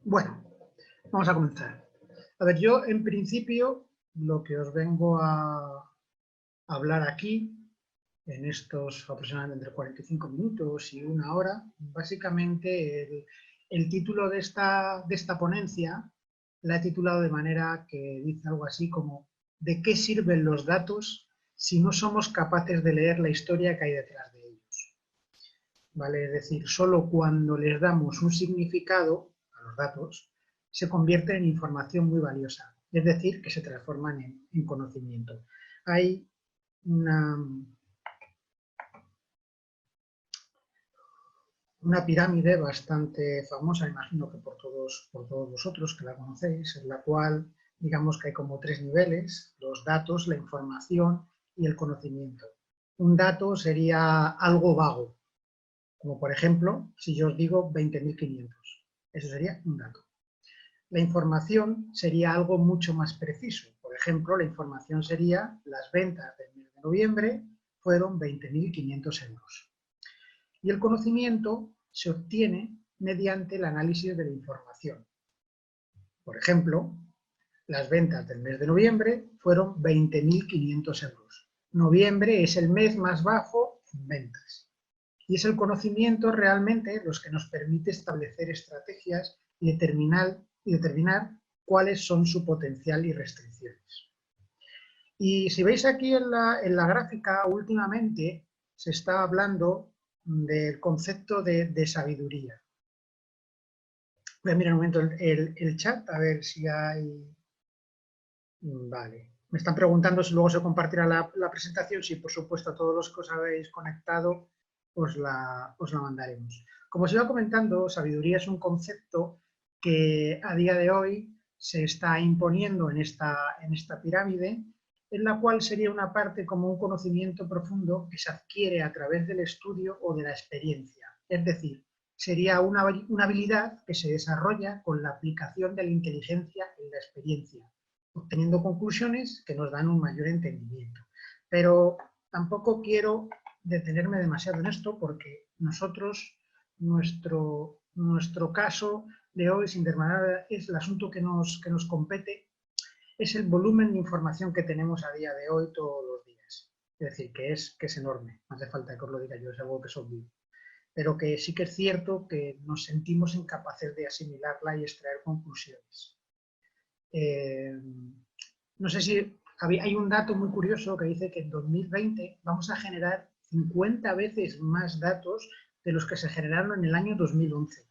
Bueno, vamos a comenzar. A ver, yo en principio lo que os vengo a hablar aquí, en estos aproximadamente entre 45 minutos y una hora, básicamente el título de esta ponencia la he titulado de manera que dice algo así como ¿de qué sirven los datos si no somos capaces de leer la historia que hay detrás de ellos? ¿Vale? Es decir, solo cuando les damos un significado a los datos se convierten en información muy valiosa, es decir, que se transforman en conocimiento. Hay una pirámide bastante famosa, imagino que por todos vosotros que la conocéis, en la cual digamos que hay como tres niveles: los datos, la información y el conocimiento. Un dato sería algo vago, como por ejemplo, si yo os digo 20.500, eso sería un dato. La información sería algo mucho más preciso. Por ejemplo, la información sería las ventas del mes de noviembre fueron 20.500 euros. Y el conocimiento se obtiene mediante el análisis de la información. Por ejemplo, las ventas del mes de noviembre fueron 20.500 euros. Noviembre es el mes más bajo en ventas. Y es el conocimiento realmente los que nos permite establecer estrategias y determinar cuáles son su potencial y restricciones. Y si veis aquí en la gráfica, últimamente se está hablando del concepto de sabiduría. Voy a mirar un momento el chat, a ver si hay... Vale. Me están preguntando si luego se compartirá la presentación. Sí, por supuesto, a todos los que os habéis conectado os la mandaremos. Como os iba comentando, sabiduría es un concepto que a día de hoy se está imponiendo en esta pirámide, en la cual sería una parte como un conocimiento profundo que se adquiere a través del estudio o de la experiencia. Es decir, sería una habilidad que se desarrolla con la aplicación de la inteligencia en la experiencia, obteniendo conclusiones que nos dan un mayor entendimiento. Pero tampoco quiero detenerme demasiado en esto porque nosotros, nuestro caso de hoy, sin desmanar, es el asunto que nos compete, es el volumen de información que tenemos a día de hoy todos los días. Es decir, que es enorme, no hace falta que os lo diga yo, es algo que es obvio. Pero que sí que es cierto que nos sentimos incapaces de asimilarla y extraer conclusiones. No sé si hay un dato muy curioso que dice que en 2020 vamos a generar 50 veces más datos de los que se generaron en el año 2011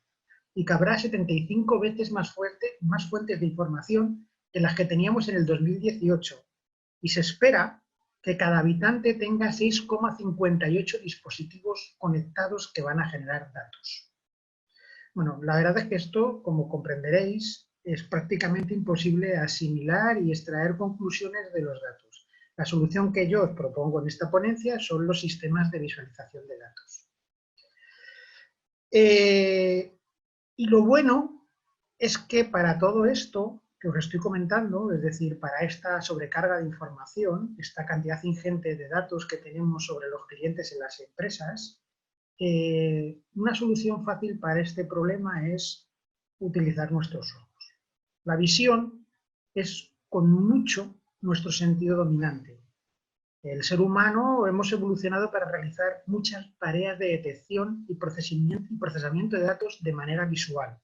y que habrá 75 veces más fuentes de información de las que teníamos en el 2018 y se espera que cada habitante tenga 6,58 dispositivos conectados que van a generar datos. Bueno, la verdad es que esto, como comprenderéis, es prácticamente imposible asimilar y extraer conclusiones de los datos. La solución que yo os propongo en esta ponencia son los sistemas de visualización de datos. Y lo bueno es que para todo esto que os estoy comentando, es decir, para esta sobrecarga de información, esta cantidad ingente de datos que tenemos sobre los clientes en las empresas, una solución fácil para este problema es utilizar nuestros ojos. La visión es con mucho nuestro sentido dominante. El ser humano hemos evolucionado para realizar muchas tareas de detección y procesamiento de datos de manera visual.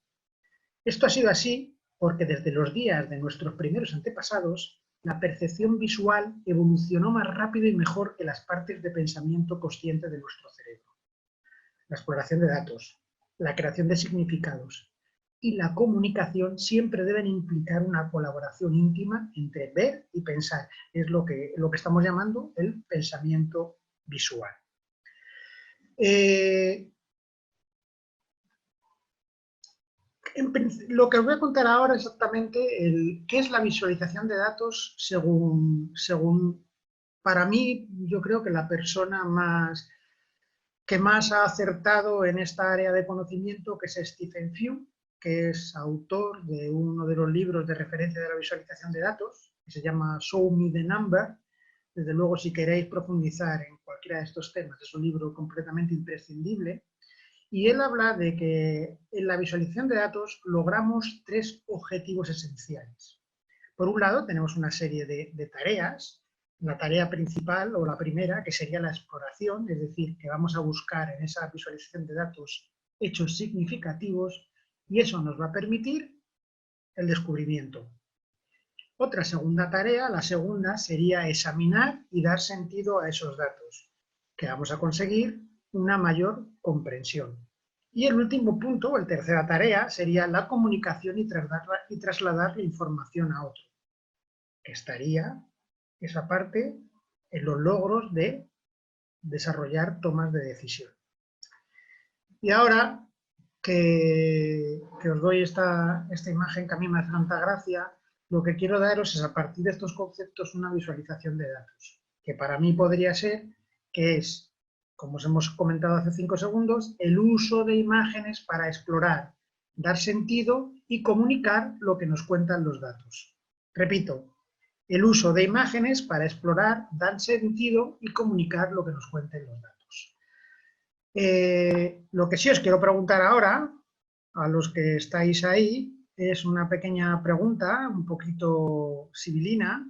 Esto ha sido así porque desde los días de nuestros primeros antepasados, la percepción visual evolucionó más rápido y mejor que las partes de pensamiento consciente de nuestro cerebro. La exploración de datos, la creación de significados y la comunicación siempre deben implicar una colaboración íntima entre ver y pensar. Es lo que estamos llamando el pensamiento visual. Lo que os voy a contar ahora es exactamente qué es la visualización de datos según para mí, yo creo que la persona que más ha acertado en esta área de conocimiento, que es Stephen Few, que es autor de uno de los libros de referencia de la visualización de datos, que se llama Show Me the Number. Desde luego, si queréis profundizar en cualquiera de estos temas, es un libro completamente imprescindible. Y él habla de que en la visualización de datos logramos tres objetivos esenciales. Por un lado, tenemos una serie de tareas. La tarea principal o la primera, que sería la exploración, es decir, que vamos a buscar en esa visualización de datos hechos significativos, y eso nos va a permitir el descubrimiento. Otra segunda tarea, la segunda, sería examinar y dar sentido a esos datos, que vamos a conseguir una mayor comprensión. Y el último punto, la tercera tarea, sería la comunicación y trasladar la información a otro, que estaría esa parte en los logros de desarrollar tomas de decisión. Y ahora que os doy esta imagen que a mí me hace tanta gracia, lo que quiero daros es, a partir de estos conceptos, una visualización de datos, que para mí podría ser, que es, como os hemos comentado hace 5 segundos, el uso de imágenes para explorar, dar sentido y comunicar lo que nos cuentan los datos. Repito, el uso de imágenes para explorar, dar sentido y comunicar lo que nos cuenten los datos. Lo que sí os quiero preguntar ahora, a los que estáis ahí, es una pequeña pregunta, un poquito sibilina,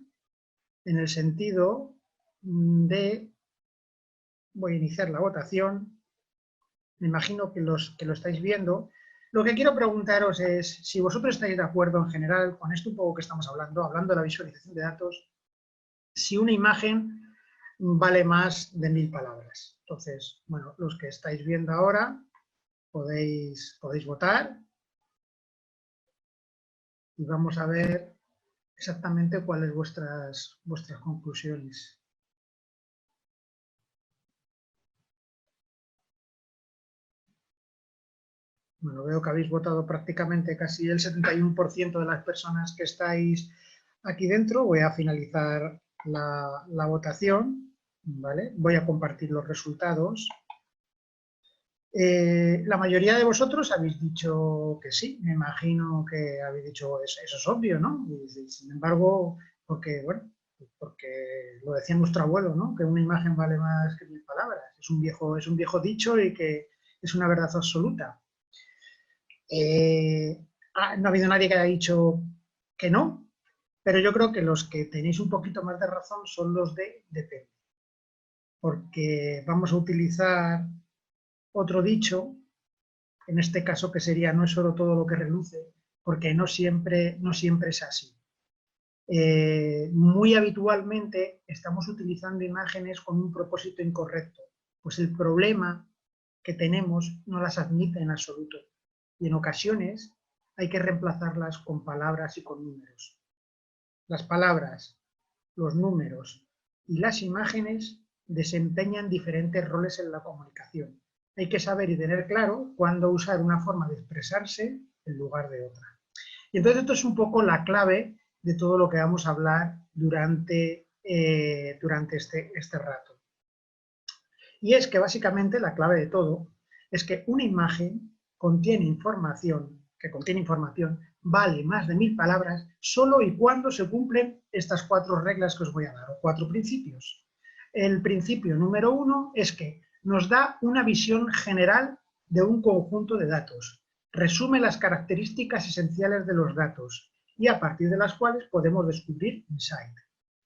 en el sentido de, voy a iniciar la votación, me imagino que lo estáis viendo. Lo que quiero preguntaros es si vosotros estáis de acuerdo en general con esto un poco que estamos hablando de la visualización de datos, si una imagen vale más de 1000 palabras. Entonces, bueno, los que estáis viendo ahora podéis votar y vamos a ver exactamente cuáles vuestras conclusiones. Bueno, veo que habéis votado prácticamente casi el 71% de las personas que estáis aquí dentro. Voy a finalizar la votación, ¿vale? Voy a compartir los resultados. La mayoría de vosotros habéis dicho que sí, me imagino que habéis dicho eso es obvio, ¿no? Y, sin embargo, porque lo decía nuestro abuelo, ¿no? Que una imagen vale más que 1000 palabras. Es un viejo dicho y que es una verdad absoluta. No ha habido nadie que haya dicho que no, pero yo creo que los que tenéis un poquito más de razón son los de depende. Porque vamos a utilizar otro dicho, en este caso que sería no es oro todo lo que reluce, porque no siempre es así. Muy habitualmente estamos utilizando imágenes con un propósito incorrecto, pues el problema que tenemos no las admite en absoluto, y en ocasiones hay que reemplazarlas con palabras y con números. Las palabras, los números y las imágenes desempeñan diferentes roles en la comunicación. Hay que saber y tener claro cuándo usar una forma de expresarse en lugar de otra. Y entonces esto es un poco la clave de todo lo que vamos a hablar durante este rato. Y es que básicamente la clave de todo es que una imagen contiene información, vale más de 1000 palabras solo y cuando se cumplen estas 4 reglas que os voy a dar, o 4 principios. El principio número 1 es que nos da una visión general de un conjunto de datos, resume las características esenciales de los datos y a partir de las cuales podemos descubrir insight.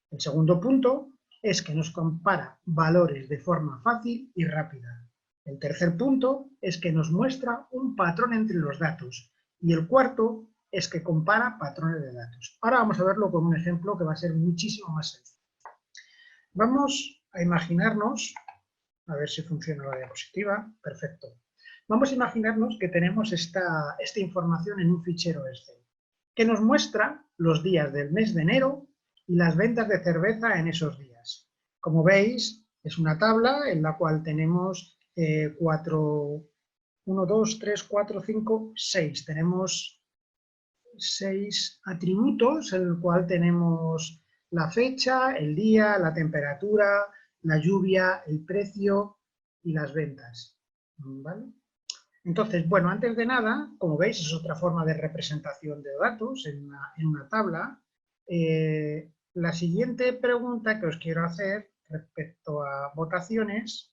El segundo punto es que nos compara valores de forma fácil y rápida. El tercer punto es que nos muestra un patrón entre los datos. Y el cuarto es que compara patrones de datos. Ahora vamos a verlo con un ejemplo que va a ser muchísimo más sencillo. Vamos a imaginarnos, a ver si funciona la diapositiva, perfecto. Vamos a imaginarnos que tenemos esta información en un fichero Excel, que nos muestra los días del mes de enero y las ventas de cerveza en esos días. Como veis, es una tabla en la cual tenemos 1, 2, 3, 4, 5, 6. Tenemos 6 atributos en el cual tenemos la fecha, el día, la temperatura, la lluvia, el precio y las ventas. ¿Vale? Entonces, bueno, antes de nada, como veis, es otra forma de representación de datos en una tabla. La siguiente pregunta que os quiero hacer respecto a votaciones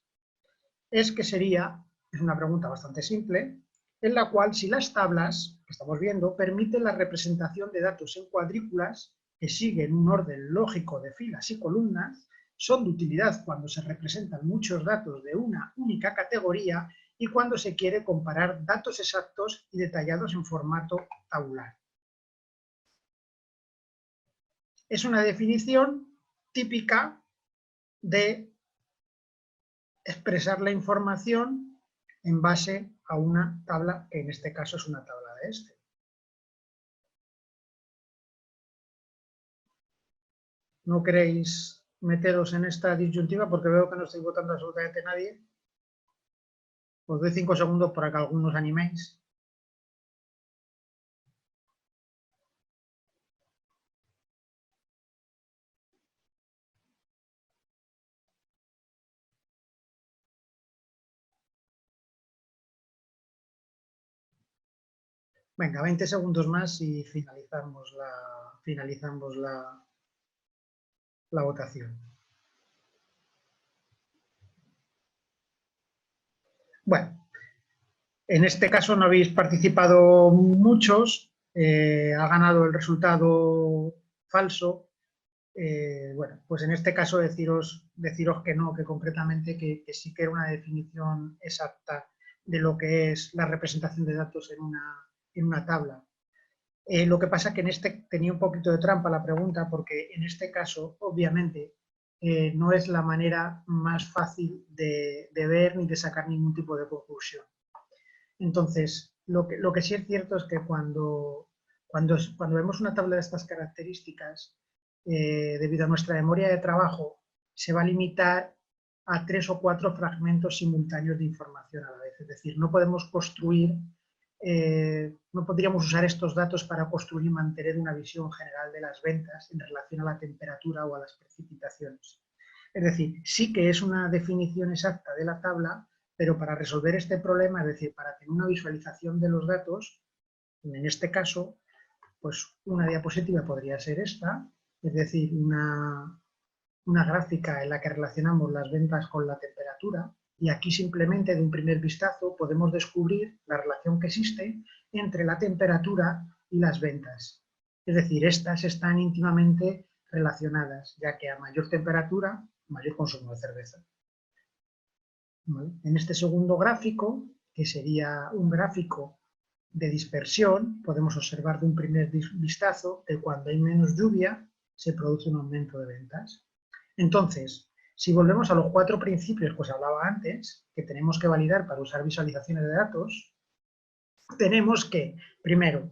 es que sería Es una pregunta bastante simple, en la cual si las tablas que estamos viendo permiten la representación de datos en cuadrículas que siguen un orden lógico de filas y columnas, son de utilidad cuando se representan muchos datos de una única categoría y cuando se quiere comparar datos exactos y detallados en formato tabular. Es una definición típica de expresar la información en base a una tabla, que en este caso es una tabla de Excel. ¿No queréis meteros en esta disyuntiva? Porque veo que no estáis votando absolutamente nadie. Os doy 5 segundos para que algunos animéis. Venga, 20 segundos más y finalizamos la votación. Bueno, en este caso no habéis participado muchos, ha ganado el resultado falso. Bueno, pues en este caso deciros que no, que concretamente que sí que era una definición exacta de lo que es la representación de datos en una tabla. Lo que pasa que en este tenía un poquito de trampa la pregunta, porque en este caso, obviamente, no es la manera más fácil de ver ni de sacar ningún tipo de conclusión. Entonces, lo que sí es cierto es que cuando vemos una tabla de estas características, debido a nuestra memoria de trabajo, se va a limitar a 3 o 4 fragmentos simultáneos de información a la vez. Es decir, no podemos construir, no podríamos usar estos datos para construir y mantener una visión general de las ventas en relación a la temperatura o a las precipitaciones. Es decir, sí que es una definición exacta de la tabla, pero para resolver este problema, es decir, para tener una visualización de los datos, en este caso, pues una diapositiva podría ser esta, es decir, una gráfica en la que relacionamos las ventas con la temperatura, y aquí simplemente de un primer vistazo podemos descubrir la relación que existe entre la temperatura y las ventas. Es decir, estas están íntimamente relacionadas, ya que a mayor temperatura, mayor consumo de cerveza. ¿Vale? En este segundo gráfico, que sería un gráfico de dispersión, podemos observar de un primer vistazo que cuando hay menos lluvia se produce un aumento de ventas. Entonces, si volvemos a los 4 principios que os hablaba antes, que tenemos que validar para usar visualizaciones de datos, tenemos que, primero,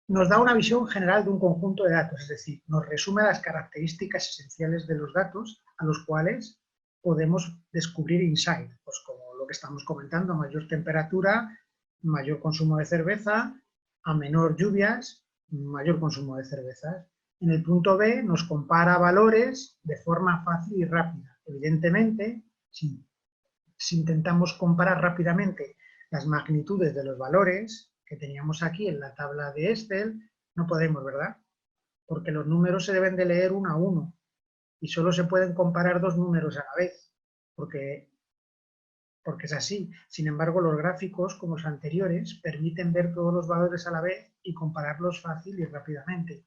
nos da una visión general de un conjunto de datos, es decir, nos resume las características esenciales de los datos a los cuales podemos descubrir insight, pues como lo que estamos comentando, a mayor temperatura, mayor consumo de cerveza, a menor lluvias, mayor consumo de cervezas. En el punto B nos compara valores de forma fácil y rápida. Evidentemente, si intentamos comparar rápidamente las magnitudes de los valores que teníamos aquí en la tabla de Excel, no podemos, ¿verdad? Porque los números se deben de leer uno a uno y solo se pueden comparar 2 números a la vez, porque es así. Sin embargo, los gráficos, como los anteriores, permiten ver todos los valores a la vez y compararlos fácil y rápidamente.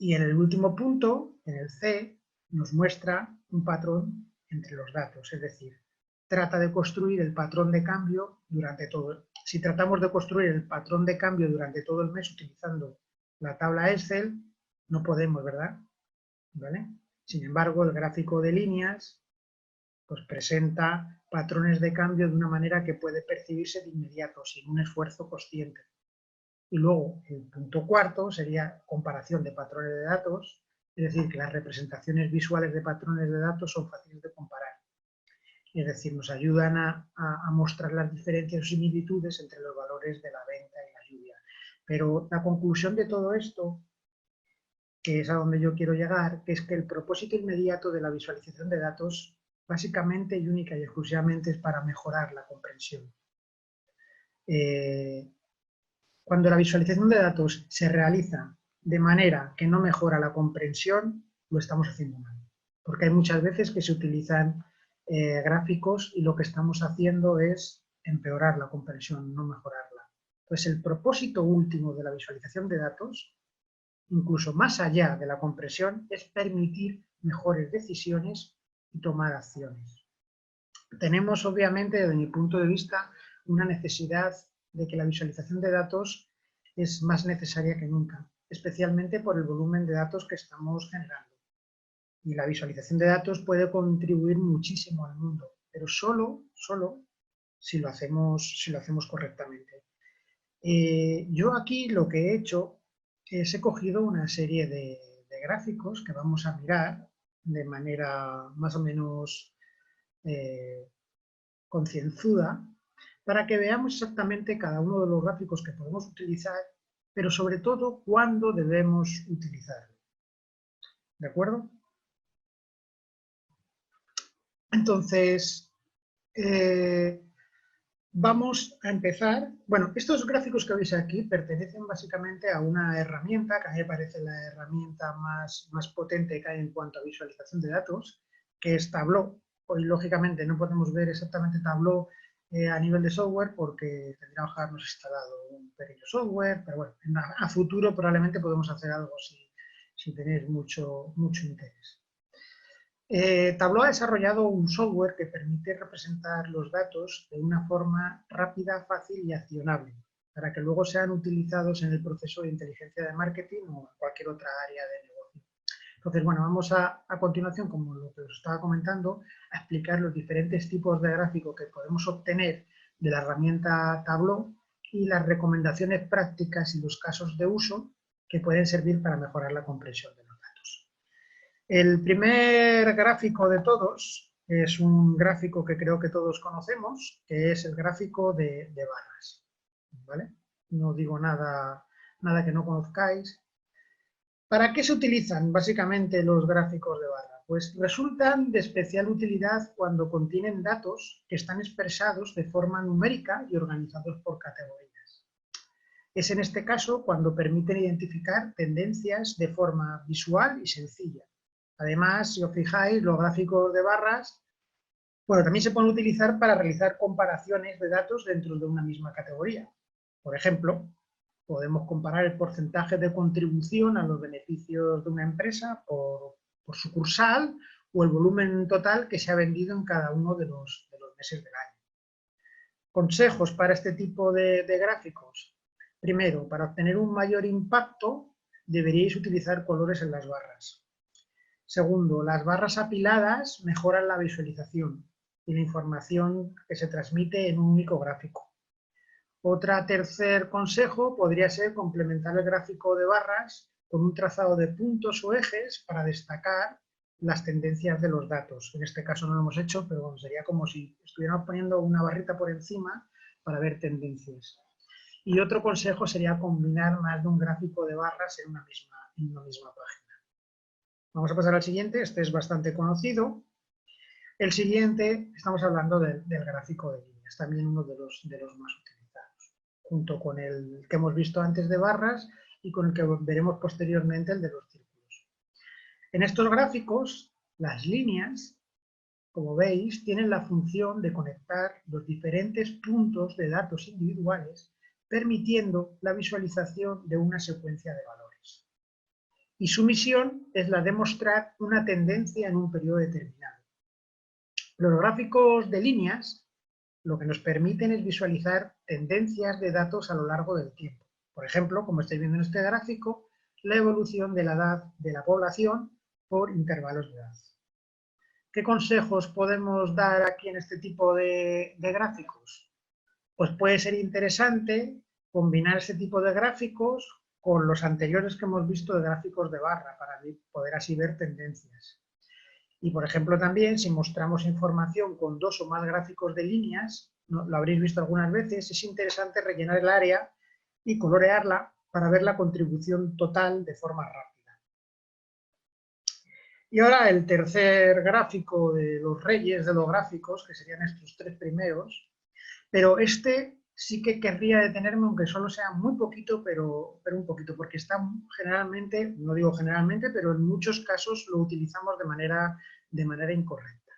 Y en el último punto, en el C, nos muestra un patrón entre los datos, es decir, trata de construir el patrón de cambio durante todo. Si tratamos de construir el patrón de cambio durante todo el mes utilizando la tabla Excel, no podemos, ¿verdad? ¿Vale? Sin embargo, el gráfico de líneas pues presenta patrones de cambio de una manera que puede percibirse de inmediato, sin un esfuerzo consciente. Y luego, el punto cuarto sería comparación de patrones de datos, es decir, que las representaciones visuales de patrones de datos son fáciles de comparar. Es decir, nos ayudan a mostrar las diferencias o similitudes entre los valores de la venta y la lluvia. Pero la conclusión de todo esto, que es a donde yo quiero llegar, que es que el propósito inmediato de la visualización de datos, básicamente y única y exclusivamente, es para mejorar la comprensión. Cuando la visualización de datos se realiza de manera que no mejora la comprensión, lo estamos haciendo mal. Porque hay muchas veces que se utilizan gráficos y lo que estamos haciendo es empeorar la comprensión, no mejorarla. Entonces, el propósito último de la visualización de datos, incluso más allá de la comprensión, es permitir mejores decisiones y tomar acciones. Tenemos, obviamente, desde mi punto de vista, una necesidad de que la visualización de datos es más necesaria que nunca, especialmente por el volumen de datos que estamos generando. Y la visualización de datos puede contribuir muchísimo al mundo, pero solo si lo hacemos correctamente. Yo aquí lo que he hecho es he cogido una serie de gráficos que vamos a mirar de manera más o menos concienzuda para que veamos exactamente cada uno de los gráficos que podemos utilizar, pero sobre todo cuándo debemos utilizarlo. ¿De acuerdo? Entonces, vamos a empezar. Bueno, estos gráficos que veis aquí pertenecen básicamente a una herramienta que a mí me parece la herramienta más potente que hay en cuanto a visualización de datos, que es Tableau. Hoy, lógicamente, no podemos ver exactamente Tableau a nivel de software porque tendríamos que habernos instalado un pequeño software, pero bueno, a futuro probablemente podemos hacer algo si tenéis mucho interés. Tableau ha desarrollado un software que permite representar los datos de una forma rápida, fácil y accionable, para que luego sean utilizados en el proceso de inteligencia de marketing o en cualquier otra área de negocio. Entonces, bueno, vamos a continuación, como lo que os estaba comentando, a explicar los diferentes tipos de gráfico que podemos obtener de la herramienta Tableau y las recomendaciones prácticas y los casos de uso que pueden servir para mejorar la comprensión de los datos. El primer gráfico de todos es un gráfico que creo que todos conocemos, que es el gráfico de barras. ¿Vale? No digo nada que no conozcáis. ¿Para qué se utilizan básicamente los gráficos de barra? Pues resultan de especial utilidad cuando contienen datos que están expresados de forma numérica y organizados por categorías. Es en este caso cuando permiten identificar tendencias de forma visual y sencilla. Además, si os fijáis, los gráficos de barras, bueno, también se pueden utilizar para realizar comparaciones de datos dentro de una misma categoría. Por ejemplo, podemos comparar el porcentaje de contribución a los beneficios de una empresa por sucursal o el volumen total que se ha vendido en cada uno de los meses del año. Consejos para este tipo de gráficos. Primero, para obtener un mayor impacto, deberíais utilizar colores en las barras. Segundo, las barras apiladas mejoran la visualización y la información que se transmite en un único gráfico. Tercer consejo podría ser complementar el gráfico de barras con un trazado de puntos o ejes para destacar las tendencias de los datos. En este caso no lo hemos hecho, pero bueno, sería como si estuviéramos poniendo una barrita por encima para ver tendencias. Y otro consejo sería combinar más de un gráfico de barras en una misma página. Vamos a pasar al siguiente, este es bastante conocido. El siguiente, estamos hablando del gráfico de líneas, también uno de los más utilizados, junto con el que hemos visto antes de barras y con el que veremos posteriormente el de los círculos. En estos gráficos, las líneas, como veis, tienen la función de conectar los diferentes puntos de datos individuales, permitiendo la visualización de una secuencia de valores. Y su misión es la de mostrar una tendencia en un periodo determinado. Los gráficos de líneas lo que nos permiten es visualizar tendencias de datos a lo largo del tiempo. Por ejemplo, como estáis viendo en este gráfico, la evolución de la edad de la población por intervalos de edad. ¿Qué consejos podemos dar aquí en este tipo de gráficos? Pues puede ser interesante combinar ese tipo de gráficos con los anteriores que hemos visto de gráficos de barra para poder así ver tendencias. Y, por ejemplo, también si mostramos información con dos o más gráficos de líneas, lo habréis visto algunas veces, es interesante rellenar el área y colorearla para ver la contribución total de forma rápida. Y ahora el tercer gráfico de los reyes de los gráficos, que serían estos tres primeros, pero este sí que querría detenerme, aunque solo sea muy poquito, pero un poquito, porque está generalmente, no digo generalmente, pero en muchos casos lo utilizamos de manera incorrecta.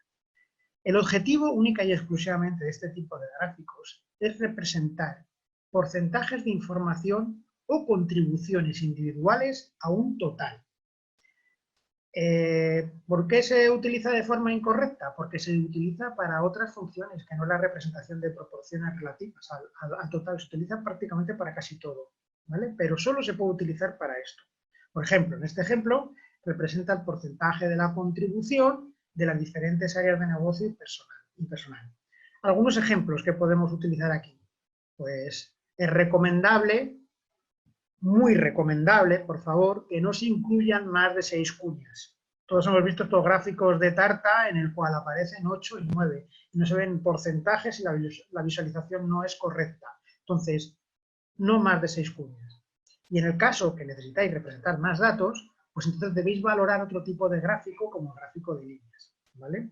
El objetivo única y exclusivamente de este tipo de gráficos es representar porcentajes de información o contribuciones individuales a un total. ¿Por qué se utiliza de forma incorrecta? Porque se utiliza para otras funciones que no la representación de proporciones relativas al total. Se utiliza prácticamente para casi todo, ¿vale? Pero solo se puede utilizar para esto. Por ejemplo, en este ejemplo representa el porcentaje de la contribución de las diferentes áreas de negocio y personal. Algunos ejemplos que podemos utilizar aquí. Pues es recomendable, muy recomendable, por favor, que no se incluyan más de 6 cuñas. Todos hemos visto estos gráficos de tarta en el cual aparecen 8 y 9 y no se ven porcentajes y la visualización no es correcta. Entonces, no más de 6 cuñas. Y en el caso que necesitáis representar más datos, pues entonces debéis valorar otro tipo de gráfico como el gráfico de líneas, ¿vale?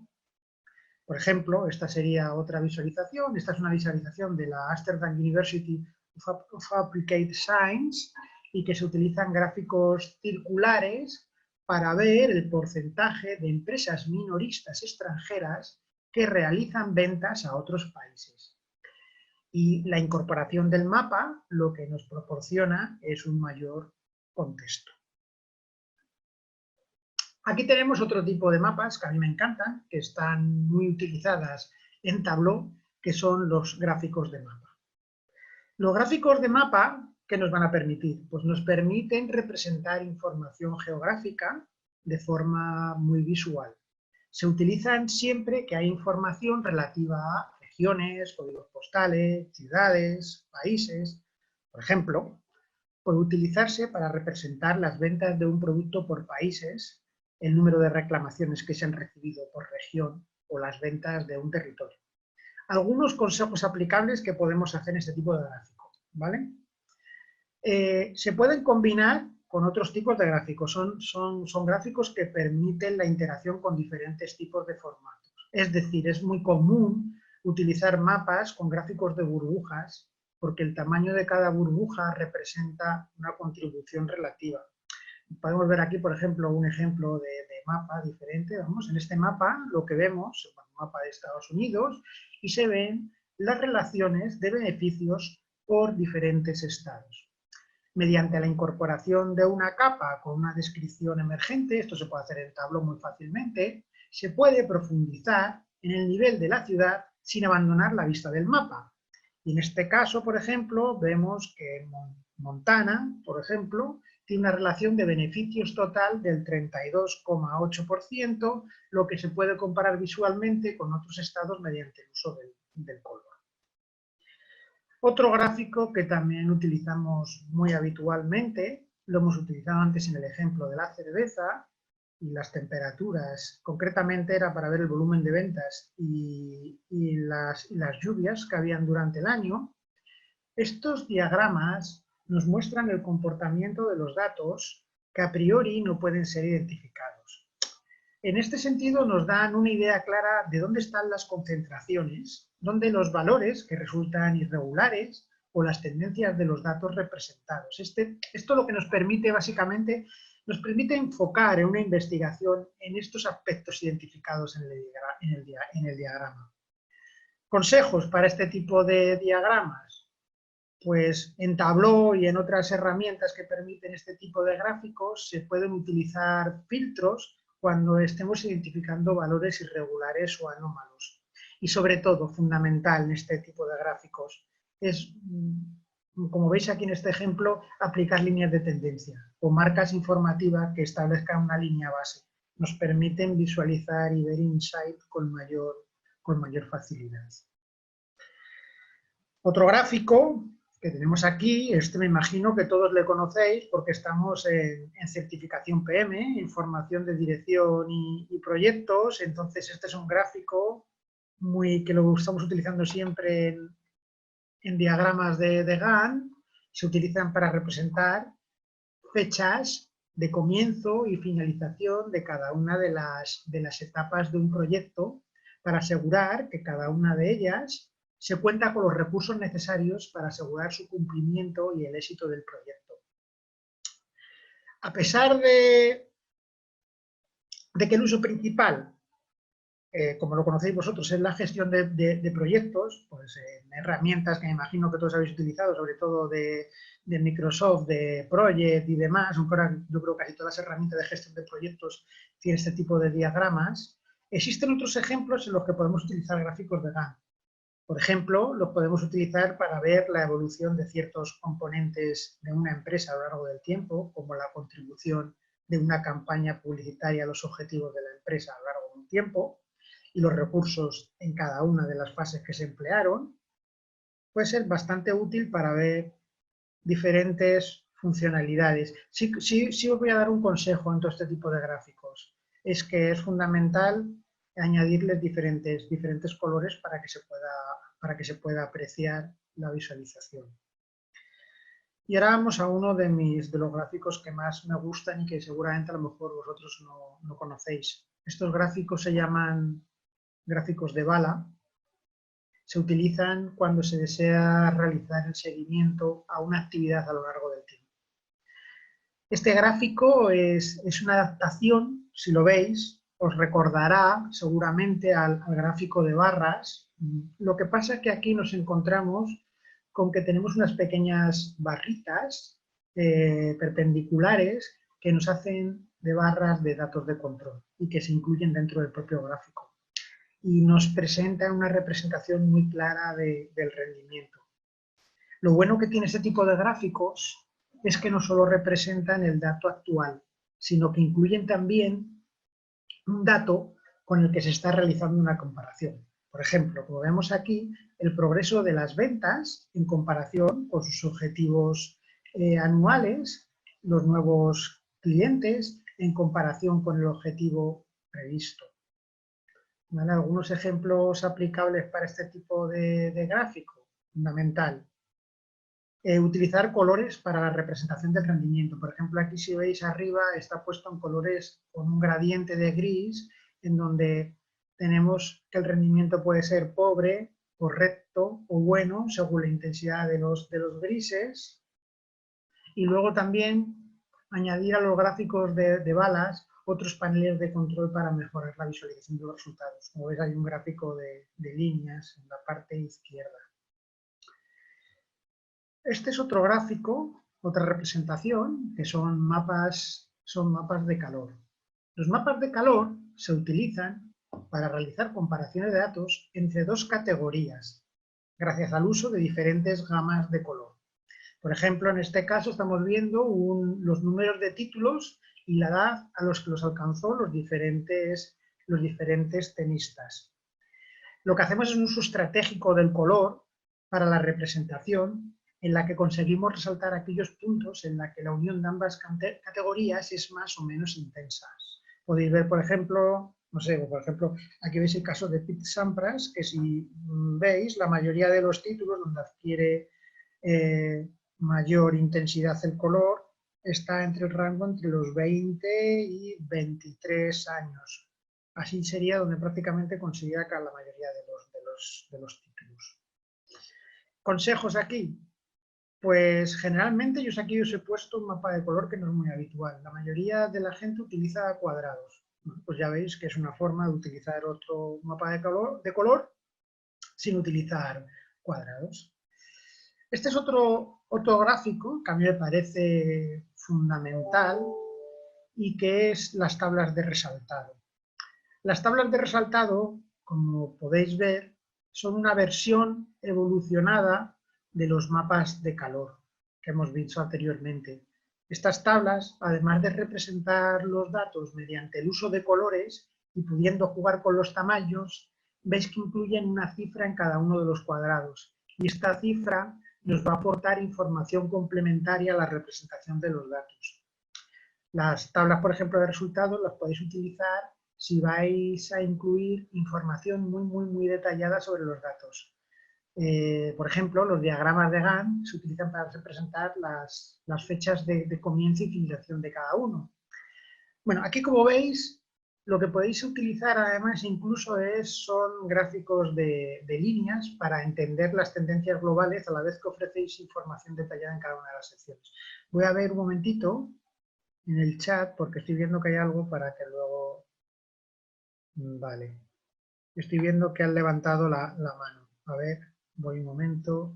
Por ejemplo, esta sería otra visualización. Esta es una visualización de la Amsterdam University of Applied Science y que se utilizan gráficos circulares para ver el porcentaje de empresas minoristas extranjeras que realizan ventas a otros países. Y la incorporación del mapa lo que nos proporciona es un mayor contexto. Aquí tenemos otro tipo de mapas que a mí me encantan, que están muy utilizadas en Tableau, que son los gráficos de mapa. Los gráficos de mapa, ¿qué nos van a permitir? Pues nos permiten representar información geográfica de forma muy visual. Se utilizan siempre que hay información relativa a regiones, códigos postales, ciudades, países. Por ejemplo, puede utilizarse para representar las ventas de un producto por países, el número de reclamaciones que se han recibido por región o las ventas de un territorio. Algunos consejos aplicables que podemos hacer en este tipo de gráfico, ¿vale? Se pueden combinar con otros tipos de gráficos. Son gráficos que permiten la interacción con diferentes tipos de formatos. Es decir, es muy común utilizar mapas con gráficos de burbujas porque el tamaño de cada burbuja representa una contribución relativa. Podemos ver aquí, por ejemplo, un ejemplo de mapa diferente. Vamos, en este mapa lo que vemos es un mapa de Estados Unidos y se ven las relaciones de beneficios por diferentes estados. Mediante la incorporación de una capa con una descripción emergente, esto se puede hacer en Tableau muy fácilmente, se puede profundizar en el nivel de la ciudad sin abandonar la vista del mapa. Y en este caso, por ejemplo, vemos que Montana, por ejemplo, tiene una relación de beneficios total del 32,8%, lo que se puede comparar visualmente con otros estados mediante el uso del color. Otro gráfico que también utilizamos muy habitualmente, lo hemos utilizado antes en el ejemplo de la cerveza, y las temperaturas, concretamente era para ver el volumen de ventas y las lluvias que habían durante el año. Estos diagramas nos muestran el comportamiento de los datos que a priori no pueden ser identificados. En este sentido nos dan una idea clara de dónde están las concentraciones, dónde los valores que resultan irregulares o las tendencias de los datos representados. Esto lo que nos permite básicamente, nos permite enfocar en una investigación en estos aspectos identificados en el diagrama. Consejos para este tipo de diagramas. Pues en Tableau y en otras herramientas que permiten este tipo de gráficos se pueden utilizar filtros cuando estemos identificando valores irregulares o anómalos. Y sobre todo, fundamental en este tipo de gráficos, es, como veis aquí en este ejemplo, aplicar líneas de tendencia o marcas informativas que establezcan una línea base. Nos permiten visualizar y ver insight con mayor facilidad. Otro gráfico que tenemos aquí, este me imagino que todos le conocéis porque estamos en certificación PM, información de dirección y proyectos. Entonces este es un gráfico que lo estamos utilizando siempre en diagramas de Gantt. Se utilizan para representar fechas de comienzo y finalización de cada una de las etapas de un proyecto para asegurar que cada una de ellas se cuenta con los recursos necesarios para asegurar su cumplimiento y el éxito del proyecto. A pesar de que el uso principal como lo conocéis vosotros, es la gestión de proyectos, pues herramientas que me imagino que todos habéis utilizado, sobre todo de Microsoft, de Project y demás, aunque ahora yo creo que casi todas las herramientas de gestión de proyectos tienen este tipo de diagramas. Existen otros ejemplos en los que podemos utilizar gráficos de Gantt. Por ejemplo, los podemos utilizar para ver la evolución de ciertos componentes de una empresa a lo largo del tiempo, como la contribución de una campaña publicitaria a los objetivos de la empresa a lo largo de un tiempo y los recursos en cada una de las fases que se emplearon. Puede ser bastante útil para ver diferentes funcionalidades. Sí os voy a dar un consejo en todo este tipo de gráficos. Es que es fundamental añadirles diferentes colores para que se pueda apreciar la visualización. Y ahora vamos a uno de los gráficos que más me gustan y que seguramente a lo mejor vosotros no conocéis. Estos gráficos se llaman gráficos de bala. Se utilizan cuando se desea realizar el seguimiento a una actividad a lo largo del tiempo. Este gráfico es una adaptación, si lo veis, os recordará seguramente al gráfico de barras. Lo que pasa es que aquí nos encontramos con que tenemos unas pequeñas barritas perpendiculares que nos hacen de barras de datos de control y que se incluyen dentro del propio gráfico. Y nos presenta una representación muy clara del rendimiento. Lo bueno que tiene este tipo de gráficos es que no solo representan el dato actual, sino que incluyen también un dato con el que se está realizando una comparación. Por ejemplo, como vemos aquí, el progreso de las ventas en comparación con sus objetivos anuales, los nuevos clientes en comparación con el objetivo previsto. ¿Vale? Algunos ejemplos aplicables para este tipo de gráfico, fundamental. Utilizar colores para la representación del rendimiento. Por ejemplo, aquí si veis arriba está puesto en colores con un gradiente de gris, en donde tenemos que el rendimiento puede ser pobre, correcto o bueno, según la intensidad de los grises. Y luego también añadir a los gráficos de balas otros paneles de control para mejorar la visualización de los resultados. Como veis, hay un gráfico de líneas en la parte izquierda. Este es otro gráfico, otra representación, que son mapas de calor. Los mapas de calor se utilizan para realizar comparaciones de datos entre dos categorías, gracias al uso de diferentes gamas de color. Por ejemplo, en este caso estamos viendo los números de títulos y la edad a los que los alcanzó los diferentes tenistas. Lo que hacemos es un uso estratégico del color para la representación, en la que conseguimos resaltar aquellos puntos en la que la unión de ambas categorías es más o menos intensa. Podéis ver, por ejemplo, no sé, por ejemplo, aquí veis el caso de Pete Sampras, que si veis, la mayoría de los títulos donde adquiere mayor intensidad el color está entre el rango entre los 20 y 23 años. Así sería donde prácticamente conseguiría la mayoría de los títulos. ¿Consejos aquí? Pues generalmente yo aquí os he puesto un mapa de color que no es muy habitual. La mayoría de la gente utiliza cuadrados. Pues ya veis que es una forma de utilizar otro mapa de color sin utilizar cuadrados. Este es otro gráfico que a mí me parece fundamental y que es las tablas de resaltado. Las tablas de resaltado, como podéis ver, son una versión evolucionada de los mapas de calor que hemos visto anteriormente. Estas tablas, además de representar los datos mediante el uso de colores y pudiendo jugar con los tamaños, veis que incluyen una cifra en cada uno de los cuadrados. Y esta cifra nos va a aportar información complementaria a la representación de los datos. Las tablas, por ejemplo, de resultados las podéis utilizar si vais a incluir información muy detallada sobre los datos. Por ejemplo, los diagramas de Gantt se utilizan para representar las fechas de comienzo y finalización de cada uno. Bueno, aquí como veis, lo que podéis utilizar además incluso son gráficos de líneas para entender las tendencias globales a la vez que ofrecéis información detallada en cada una de las secciones. Voy a ver un momentito en el chat porque estoy viendo que hay algo para que luego... Vale. Estoy viendo que han levantado la mano. A ver, voy un momento.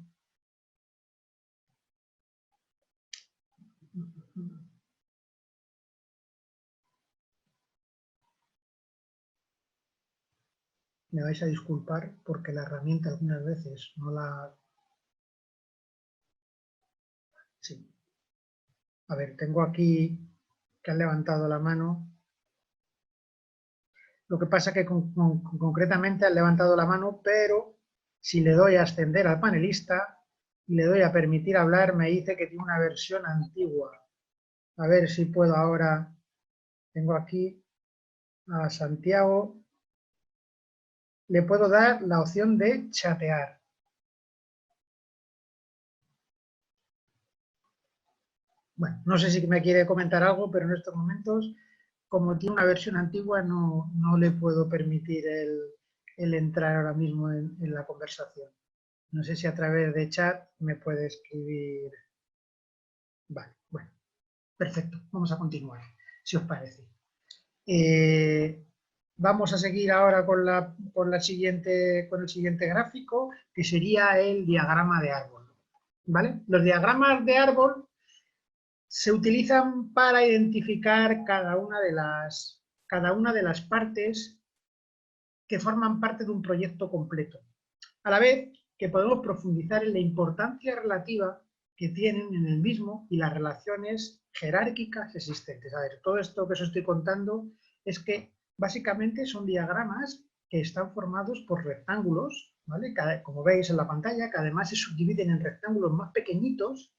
Me vais a disculpar porque la herramienta algunas veces no la... Sí. A ver, tengo aquí que han levantado la mano. Lo que pasa es que concretamente han levantado la mano, pero si le doy a ascender al panelista y le doy a permitir hablar, me dice que tiene una versión antigua. A ver si puedo ahora... Tengo aquí a Santiago. Le puedo dar la opción de chatear. Bueno, no sé si me quiere comentar algo, pero en estos momentos, como tiene una versión antigua, no le puedo permitir el entrar ahora mismo en la conversación. No sé si a través de chat me puede escribir. Vale, bueno, perfecto. Vamos a continuar, si os parece. Vamos a seguir ahora con el siguiente gráfico, que sería el diagrama de árbol. ¿Vale? Los diagramas de árbol se utilizan para identificar cada una de las partes que forman parte de un proyecto completo, a la vez que podemos profundizar en la importancia relativa que tienen en el mismo y las relaciones jerárquicas existentes. A ver, todo esto que os estoy contando es que básicamente son diagramas que están formados por rectángulos, ¿vale? Como veis en la pantalla, que además se subdividen en rectángulos más pequeñitos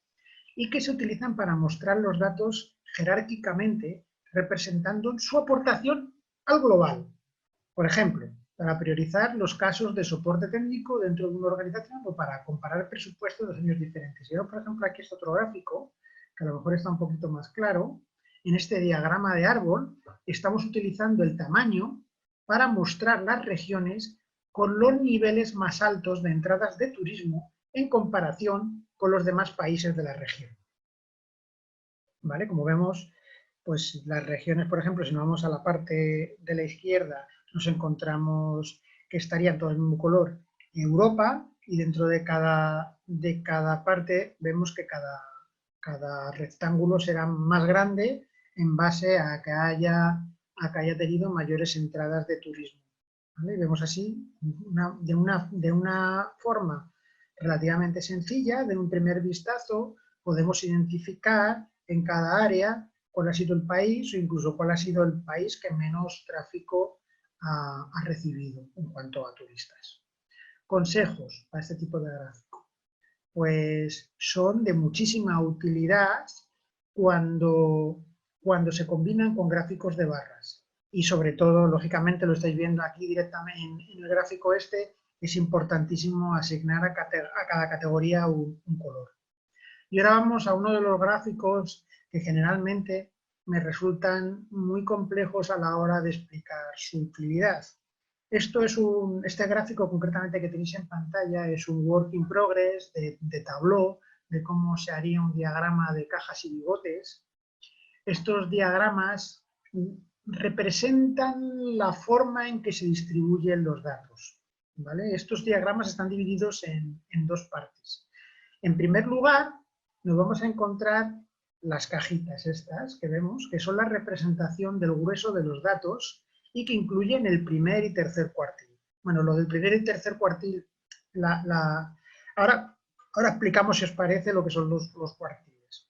y que se utilizan para mostrar los datos jerárquicamente, representando su aportación al global. Por ejemplo, para priorizar los casos de soporte técnico dentro de una organización o para comparar presupuestos de años diferentes. Y ahora, por ejemplo, aquí está otro gráfico, que a lo mejor está un poquito más claro. En este diagrama de árbol estamos utilizando el tamaño para mostrar las regiones con los niveles más altos de entradas de turismo en comparación con los demás países de la región. ¿Vale? Como vemos, pues las regiones, por ejemplo, si nos vamos a la parte de la izquierda, nos encontramos que estarían todo el mismo color Europa, y dentro de cada parte vemos que cada rectángulo será más grande en base a que haya tenido mayores entradas de turismo. ¿Vale? Vemos así, de una forma relativamente sencilla, de un primer vistazo, podemos identificar en cada área cuál ha sido el país o incluso cuál ha sido el país que menos tráfico ha recibido en cuanto a turistas. Consejos para este tipo de gráfico. Pues son de muchísima utilidad cuando se combinan con gráficos de barras. Y sobre todo, lógicamente, lo estáis viendo aquí directamente en el gráfico este, es importantísimo asignar a cada categoría un color. Y ahora vamos a uno de los gráficos que generalmente me resultan muy complejos a la hora de explicar su utilidad. Este gráfico concretamente que tenéis en pantalla es un work in progress de Tableau, de cómo se haría un diagrama de cajas y bigotes. Estos diagramas representan la forma en que se distribuyen los datos, ¿vale? Estos diagramas están divididos en dos partes. En primer lugar, nos vamos a encontrar las cajitas estas que vemos, que son la representación del grueso de los datos y que incluyen el primer y tercer cuartil. Bueno, lo del primer y tercer cuartil, ahora explicamos, si os parece, lo que son los cuartiles.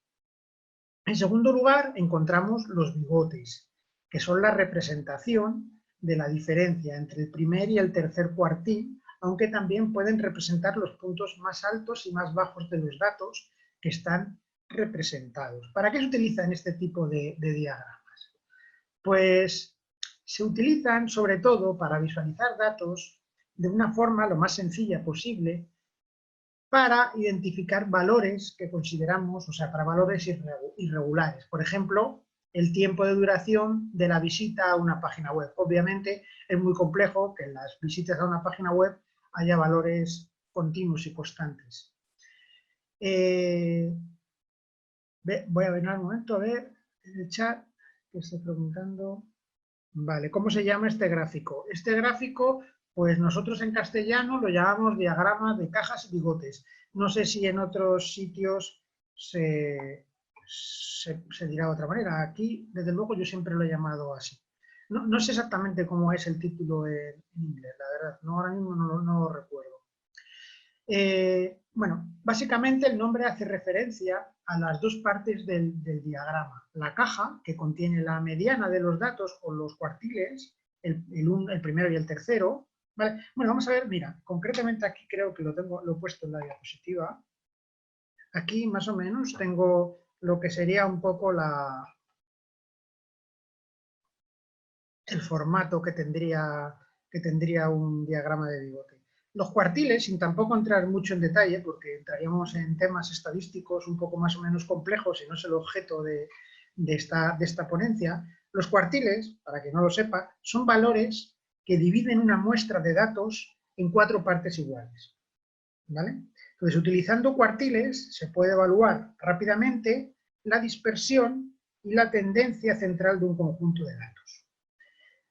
En segundo lugar, encontramos los bigotes, que son la representación de la diferencia entre el primer y el tercer cuartil, aunque también pueden representar los puntos más altos y más bajos de los datos que están representados. ¿Para qué se utilizan este tipo de diagramas? Pues se utilizan sobre todo para visualizar datos de una forma lo más sencilla posible, para identificar valores que consideramos, o sea, para valores irregulares. Por ejemplo, el tiempo de duración de la visita a una página web. Obviamente es muy complejo que en las visitas a una página web haya valores continuos y constantes. Voy a ver un momento, a ver el chat que estoy preguntando. Vale, ¿cómo se llama este gráfico? Este gráfico Pues nosotros en castellano lo llamamos diagrama de cajas y bigotes. No sé si en otros sitios se dirá de otra manera. Aquí, desde luego, yo siempre lo he llamado así. No sé exactamente cómo es el título en inglés, la verdad. No, ahora mismo no lo recuerdo. Bueno, básicamente el nombre hace referencia a las dos partes del diagrama. La caja, que contiene la mediana de los datos o los cuartiles, el primero y el tercero. ¿Vale? Bueno, vamos a ver, mira, concretamente aquí creo que lo he puesto en la diapositiva. Aquí más o menos tengo lo que sería un poco el formato que tendría un diagrama de bigote. Los cuartiles, sin tampoco entrar mucho en detalle, porque entraríamos en temas estadísticos un poco más o menos complejos y no es el objeto de esta ponencia, los cuartiles, para que no lo sepa, son valores que dividen una muestra de datos en 4 partes iguales. ¿Vale? Entonces, utilizando cuartiles se puede evaluar rápidamente la dispersión y la tendencia central de un conjunto de datos.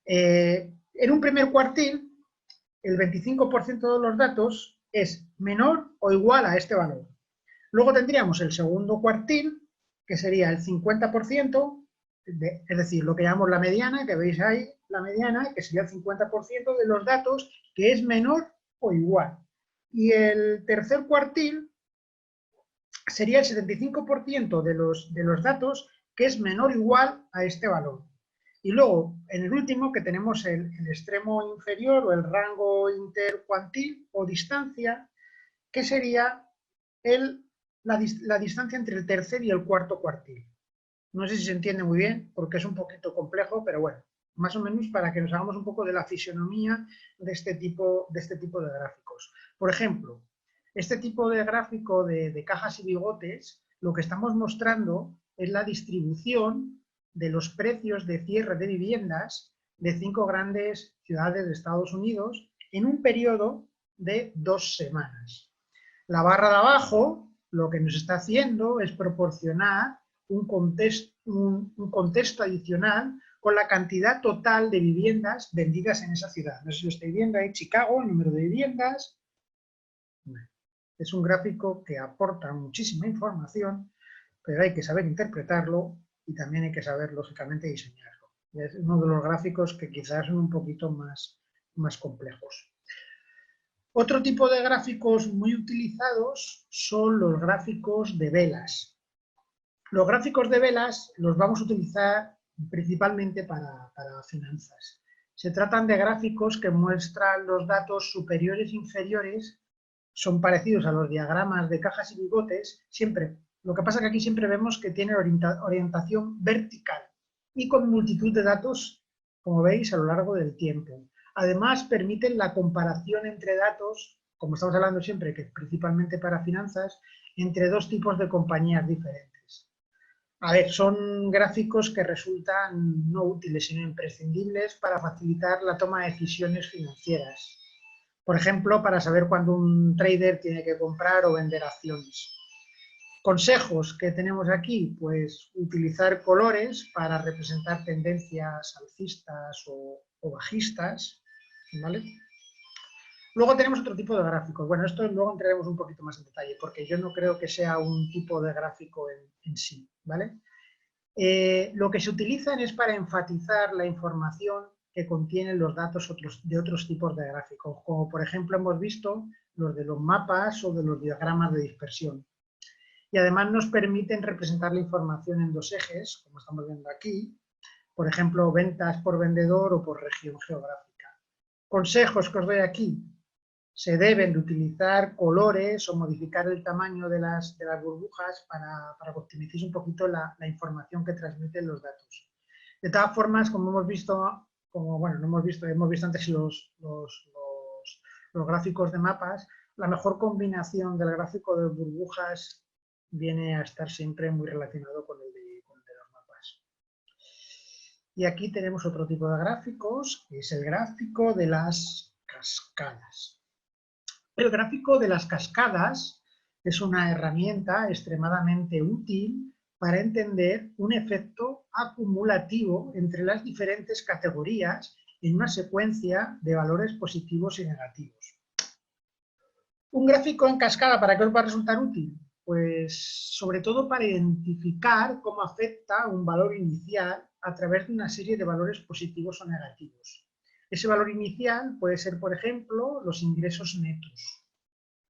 En un primer cuartil, el 25% de los datos es menor o igual a este valor. Luego tendríamos el segundo cuartil, que sería el 50%, es decir, lo que llamamos la mediana, que veis ahí, la mediana, que sería el 50% de los datos que es menor o igual. Y el tercer cuartil sería el 75% de los datos que es menor o igual a este valor. Y luego, en el último, que tenemos el extremo inferior o el rango intercuantil o distancia, que sería la distancia entre el tercer y el cuarto cuartil. No sé si se entiende muy bien, porque es un poquito complejo, pero bueno, más o menos para que nos hagamos un poco de la fisonomía de este tipo de gráficos. Por ejemplo, este tipo de gráfico de cajas y bigotes, lo que estamos mostrando es la distribución de los precios de cierre de viviendas de 5 grandes ciudades de Estados Unidos en un periodo de 2 semanas. La barra de abajo lo que nos está haciendo es proporcionar un contexto adicional con la cantidad total de viviendas vendidas en esa ciudad. No sé si lo estáis viendo ahí, Chicago, el número de viviendas. Es un gráfico que aporta muchísima información, pero hay que saber interpretarlo y también hay que saber, lógicamente, diseñarlo. Es uno de los gráficos que quizás son un poquito más complejos. Otro tipo de gráficos muy utilizados son los gráficos de velas. Los gráficos de velas los vamos a utilizar principalmente para finanzas. Se tratan de gráficos que muestran los datos superiores e inferiores, son parecidos a los diagramas de cajas y bigotes, siempre. Lo que pasa es que aquí siempre vemos que tiene orientación vertical y con multitud de datos, como veis, a lo largo del tiempo. Además, permiten la comparación entre datos, como estamos hablando siempre, que es principalmente para finanzas, entre dos tipos de compañías diferentes. A ver, son gráficos que resultan no útiles, sino imprescindibles para facilitar la toma de decisiones financieras. Por ejemplo, para saber cuándo un trader tiene que comprar o vender acciones. Consejos que tenemos aquí, pues utilizar colores para representar tendencias alcistas o bajistas, ¿vale? Luego tenemos otro tipo de gráficos. Bueno, esto luego entraremos un poquito más en detalle, porque yo no creo que sea un tipo de gráfico en sí, ¿vale? Lo que se utilizan es para enfatizar la información que contienen los datos de otros tipos de gráficos, como por ejemplo hemos visto los de los mapas o de los diagramas de dispersión. Y además nos permiten representar la información en dos ejes, como estamos viendo aquí, por ejemplo, ventas por vendedor o por región geográfica. Consejos que os doy aquí. Se deben de utilizar colores o modificar el tamaño de las burbujas para que optimicéis un poquito la información que transmiten los datos. De todas formas, como hemos visto, hemos visto antes los gráficos de mapas, la mejor combinación del gráfico de burbujas viene a estar siempre muy relacionado con el de los mapas. Y aquí tenemos otro tipo de gráficos, que es el gráfico de las cascadas. El gráfico de las cascadas es una herramienta extremadamente útil para entender un efecto acumulativo entre las diferentes categorías en una secuencia de valores positivos y negativos. ¿Un gráfico en cascada para qué os va a resultar útil? Pues sobre todo para identificar cómo afecta un valor inicial a través de una serie de valores positivos o negativos. Ese valor inicial puede ser, por ejemplo, los ingresos netos.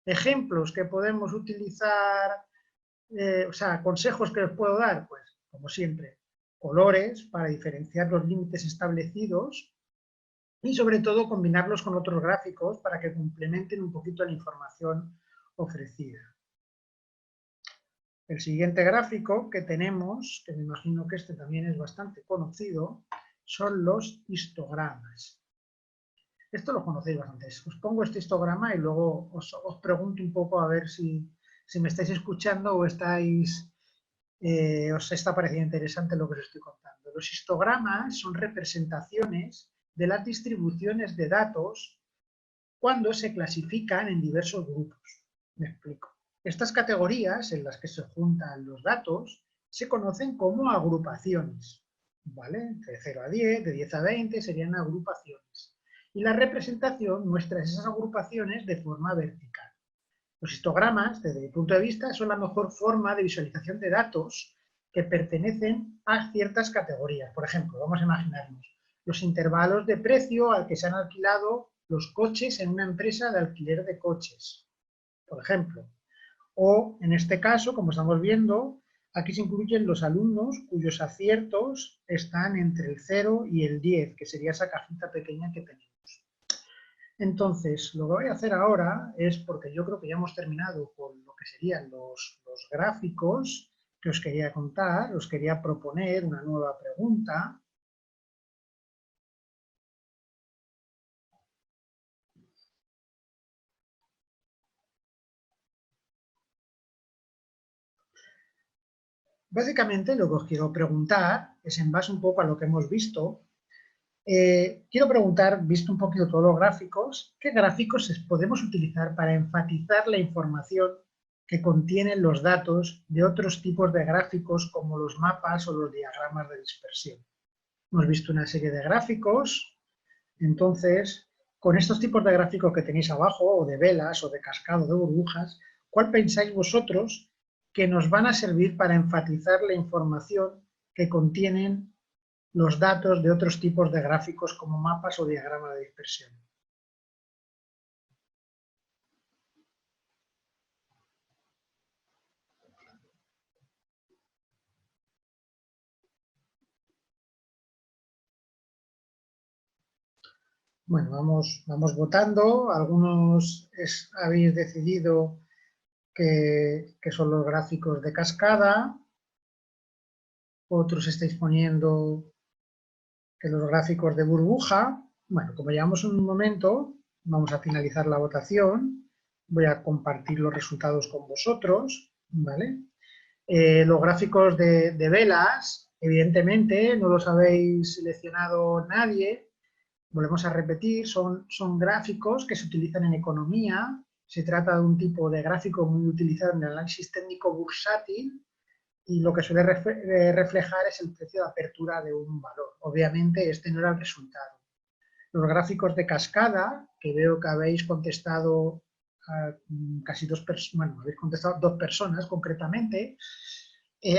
Ejemplos que podemos utilizar, consejos que os puedo dar, pues como siempre, colores para diferenciar los límites establecidos y sobre todo combinarlos con otros gráficos para que complementen un poquito la información ofrecida. El siguiente gráfico que tenemos, que me imagino que este también es bastante conocido, son los histogramas. Esto lo conocéis bastante. Os pongo este histograma y luego os pregunto un poco a ver si me estáis escuchando o os está pareciendo interesante lo que os estoy contando. Los histogramas son representaciones de las distribuciones de datos cuando se clasifican en diversos grupos. Me explico. Estas categorías en las que se juntan los datos se conocen como agrupaciones, ¿vale? De 0 a 10, de 10 a 20 serían agrupaciones. Y la representación muestra esas agrupaciones de forma vertical. Los histogramas, desde mi punto de vista, son la mejor forma de visualización de datos que pertenecen a ciertas categorías. Por ejemplo, vamos a imaginarnos los intervalos de precio al que se han alquilado los coches en una empresa de alquiler de coches, por ejemplo. O, en este caso, como estamos viendo, aquí se incluyen los alumnos cuyos aciertos están entre el 0 y el 10, que sería esa cajita pequeña que tenemos. Entonces, lo que voy a hacer ahora es, porque yo creo que ya hemos terminado con lo que serían los gráficos que os quería contar, os quería proponer una nueva pregunta. Básicamente lo que os quiero preguntar es, en base un poco a lo que hemos visto, quiero preguntar, visto un poquito todos los gráficos, ¿qué gráficos podemos utilizar para enfatizar la información que contienen los datos de otros tipos de gráficos como los mapas o los diagramas de dispersión? Hemos visto una serie de gráficos, entonces, con estos tipos de gráficos que tenéis abajo, o de velas, o de cascado, de burbujas, ¿cuál pensáis vosotros que nos van a servir para enfatizar la información que contienen los datos de otros tipos de gráficos como mapas o diagramas de dispersión? Bueno, vamos votando. Algunos habéis decidido que son los gráficos de cascada, otros estáis poniendo que los gráficos de burbuja. Bueno, como llevamos un momento, vamos a finalizar la votación. Voy a compartir los resultados con vosotros, ¿vale? Los gráficos de velas, evidentemente, no los habéis seleccionado nadie. Volvemos a repetir, son gráficos que se utilizan en economía. Se trata de un tipo de gráfico muy utilizado en el análisis técnico bursátil, y lo que suele reflejar es el precio de apertura de un valor. Obviamente este no era el resultado. Los gráficos de cascada, que veo que habéis contestado casi habéis contestado 2 personas concretamente,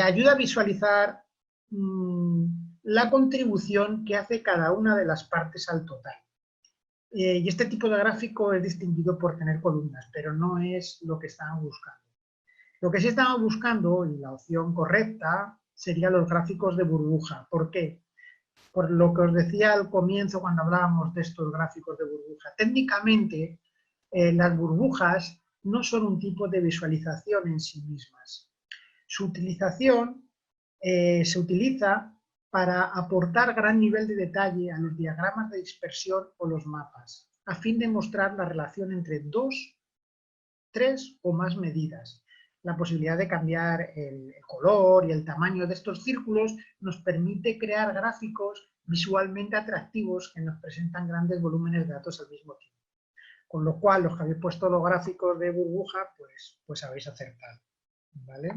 ayuda a visualizar la contribución que hace cada una de las partes al total. Y este tipo de gráfico es distinguido por tener columnas, pero no es lo que estaban buscando. Lo que sí estamos buscando, y la opción correcta, serían los gráficos de burbuja. ¿Por qué? Por lo que os decía al comienzo cuando hablábamos de estos gráficos de burbuja. Técnicamente, las burbujas no son un tipo de visualización en sí mismas. Su utilización se utiliza para aportar gran nivel de detalle a los diagramas de dispersión o los mapas, a fin de mostrar la relación entre 2, 3 o más medidas. La posibilidad de cambiar el color y el tamaño de estos círculos nos permite crear gráficos visualmente atractivos que nos presentan grandes volúmenes de datos al mismo tiempo. Con lo cual, los que habéis puesto los gráficos de burbuja, pues habéis acertado, ¿vale?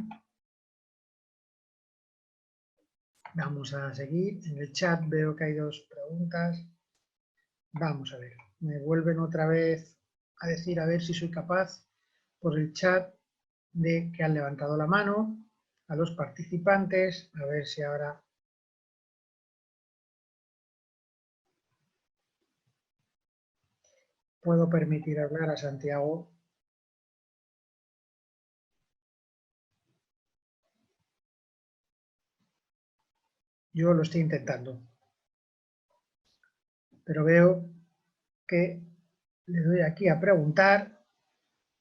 Vamos a seguir. En el chat veo que hay 2 preguntas. Vamos a ver, me vuelven otra vez a decir a ver si soy capaz por el chat de que han levantado la mano a los participantes, a ver si ahora puedo permitir hablar a Santiago. Yo lo estoy intentando, pero veo que le doy aquí a preguntar,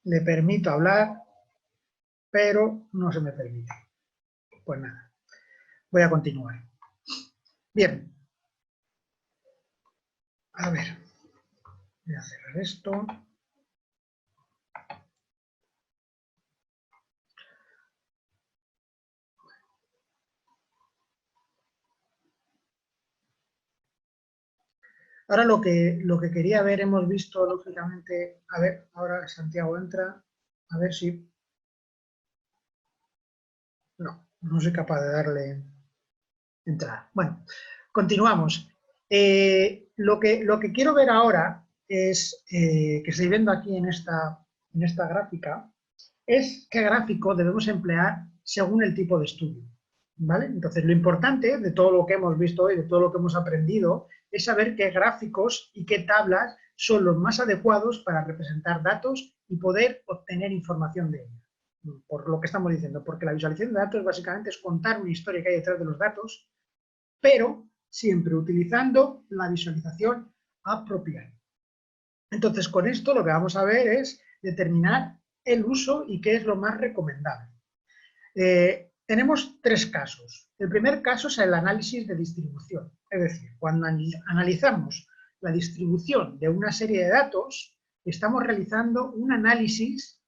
le permito hablar, pero no se me permite. Pues nada, voy a continuar. Bien, a ver, voy a cerrar esto. Ahora lo que quería ver, hemos visto lógicamente, a ver, ahora Santiago entra, a ver si... No soy capaz de darle entrada. Bueno, continuamos. Lo que quiero ver ahora es, que estoy viendo aquí en esta gráfica, es qué gráfico debemos emplear según el tipo de estudio. ¿Vale? Entonces, lo importante de todo lo que hemos visto hoy, de todo lo que hemos aprendido, es saber qué gráficos y qué tablas son los más adecuados para representar datos y poder obtener información de ellos. Por lo que estamos diciendo, porque la visualización de datos básicamente es contar una historia que hay detrás de los datos, pero siempre utilizando la visualización apropiada. Entonces, con esto lo que vamos a ver es determinar el uso y qué es lo más recomendable. Tenemos tres casos. El primer caso es el análisis de distribución, es decir, cuando analizamos la distribución de una serie de datos, estamos realizando un análisis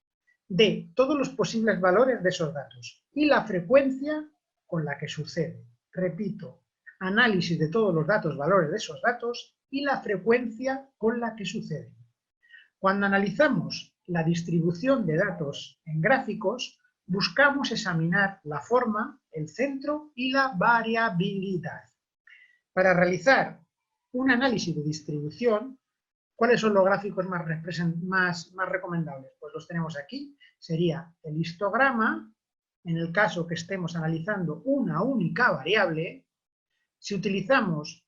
de todos los posibles valores de esos datos y la frecuencia con la que sucede. Repito, análisis de todos los datos, valores de esos datos y la frecuencia con la que sucede. Cuando analizamos la distribución de datos en gráficos, buscamos examinar la forma, el centro y la variabilidad. Para realizar un análisis de distribución, ¿cuáles son los gráficos más recomendables? Pues los tenemos aquí. Sería el histograma, en el caso que estemos analizando una única variable. Si tenemos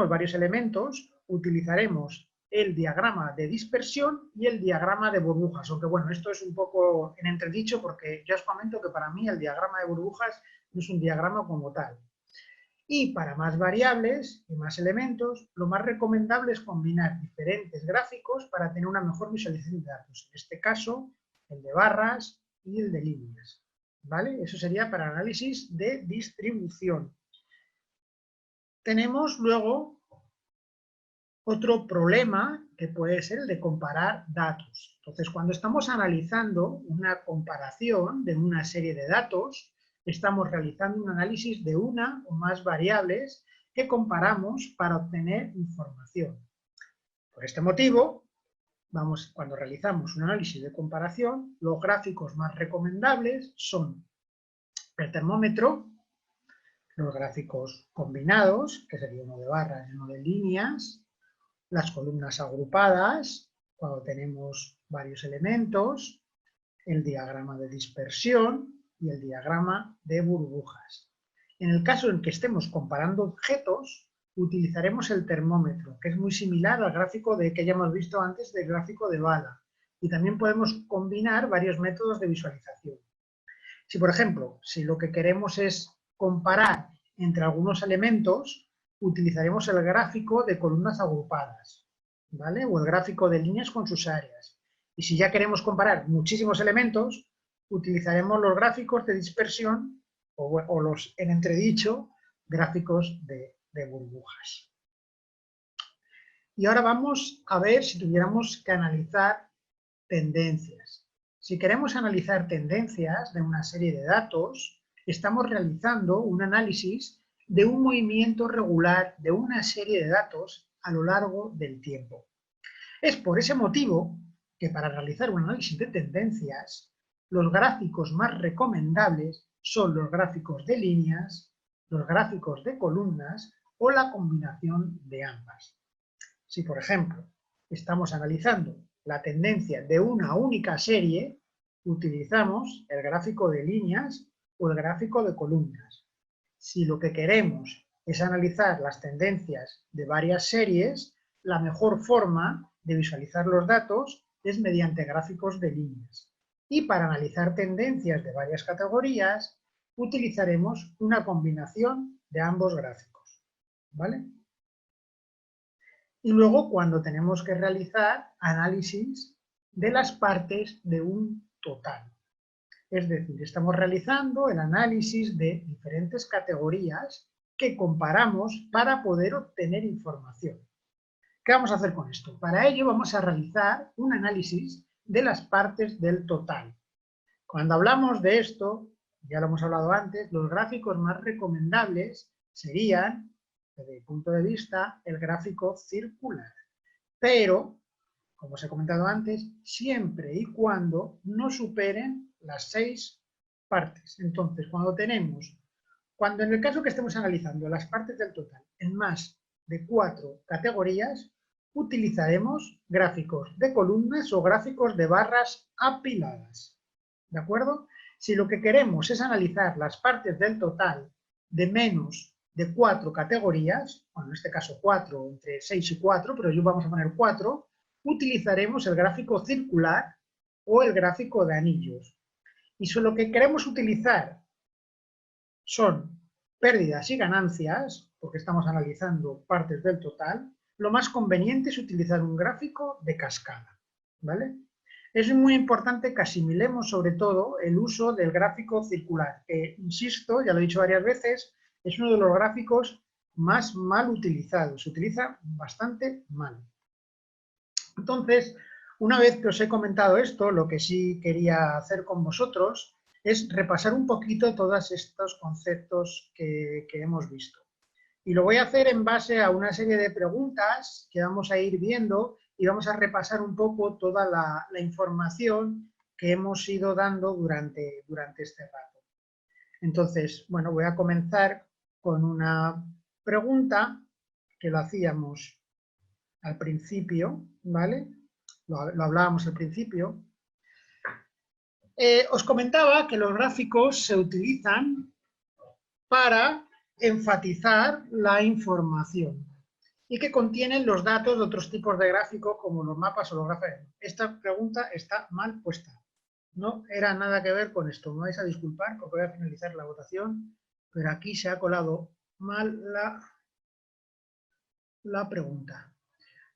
varios elementos, utilizaremos el diagrama de dispersión y el diagrama de burbujas, aunque bueno, esto es un poco en entredicho porque ya os comento que para mí el diagrama de burbujas no es un diagrama como tal. Y para más variables y más elementos, lo más recomendable es combinar diferentes gráficos para tener una mejor visualización de datos. En este caso, el de barras y el de líneas. ¿Vale? Eso sería para análisis de distribución. Tenemos luego otro problema que puede ser el de comparar datos. Entonces, cuando estamos analizando una comparación de una serie de datos, estamos realizando un análisis de una o más variables que comparamos para obtener información. Por este motivo, cuando realizamos un análisis de comparación, los gráficos más recomendables son el termómetro, los gráficos combinados, que sería uno de barras y uno de líneas, las columnas agrupadas, cuando tenemos varios elementos, el diagrama de dispersión y el diagrama de burbujas. En el caso en que estemos comparando objetos, utilizaremos el termómetro, que es muy similar al gráfico que ya hemos visto antes del gráfico de bala. Y también podemos combinar varios métodos de visualización. Si, por ejemplo, si lo que queremos es comparar entre algunos elementos, utilizaremos el gráfico de columnas agrupadas, ¿vale? O el gráfico de líneas con sus áreas. Y si ya queremos comparar muchísimos elementos, utilizaremos los gráficos de dispersión o los, en entredicho, gráficos de burbujas. Y ahora vamos a ver si tuviéramos que analizar tendencias. Si queremos analizar tendencias de una serie de datos, estamos realizando un análisis de un movimiento regular de una serie de datos a lo largo del tiempo. Es por ese motivo que para realizar un análisis de tendencias, los gráficos más recomendables son los gráficos de líneas, los gráficos de columnas o la combinación de ambas. Si, por ejemplo, estamos analizando la tendencia de una única serie, utilizamos el gráfico de líneas o el gráfico de columnas. Si lo que queremos es analizar las tendencias de varias series, la mejor forma de visualizar los datos es mediante gráficos de líneas. Y para analizar tendencias de varias categorías, utilizaremos una combinación de ambos gráficos, ¿vale? Y luego cuando tenemos que realizar análisis de las partes de un total. Es decir, estamos realizando el análisis de diferentes categorías que comparamos para poder obtener información. ¿Qué vamos a hacer con esto? Para ello vamos a realizar un análisis de las partes del total. Cuando hablamos de esto, ya lo hemos hablado antes, los gráficos más recomendables serían, desde mi punto de vista, el gráfico circular. Pero, como os he comentado antes, siempre y cuando no superen las 6 partes. Entonces, cuando en el caso que estemos analizando las partes del total en más de 4 categorías, utilizaremos gráficos de columnas o gráficos de barras apiladas. ¿De acuerdo? Si lo que queremos es analizar las partes del total de menos de 4 categorías, bueno, en este caso 4, entre 6 y 4, pero yo vamos a poner 4, utilizaremos el gráfico circular o el gráfico de anillos. Y si lo que queremos utilizar son pérdidas y ganancias, porque estamos analizando partes del total, lo más conveniente es utilizar un gráfico de cascada, ¿vale? Es muy importante que asimilemos sobre todo el uso del gráfico circular, que, insisto, ya lo he dicho varias veces, es uno de los gráficos más mal utilizados, se utiliza bastante mal. Entonces, una vez que os he comentado esto, lo que sí quería hacer con vosotros es repasar un poquito todos estos conceptos que hemos visto. Y lo voy a hacer en base a una serie de preguntas que vamos a ir viendo y vamos a repasar un poco toda la información que hemos ido dando durante este rato. Entonces, bueno, voy a comenzar con una pregunta que lo hacíamos al principio, ¿vale? Lo hablábamos al principio. Os comentaba que los gráficos se utilizan para enfatizar la información y que contienen los datos de otros tipos de gráficos como los mapas o los gráficos. Esta pregunta está mal puesta. No era nada que ver con esto. Me vais a disculpar porque voy a finalizar la votación, pero aquí se ha colado mal la pregunta.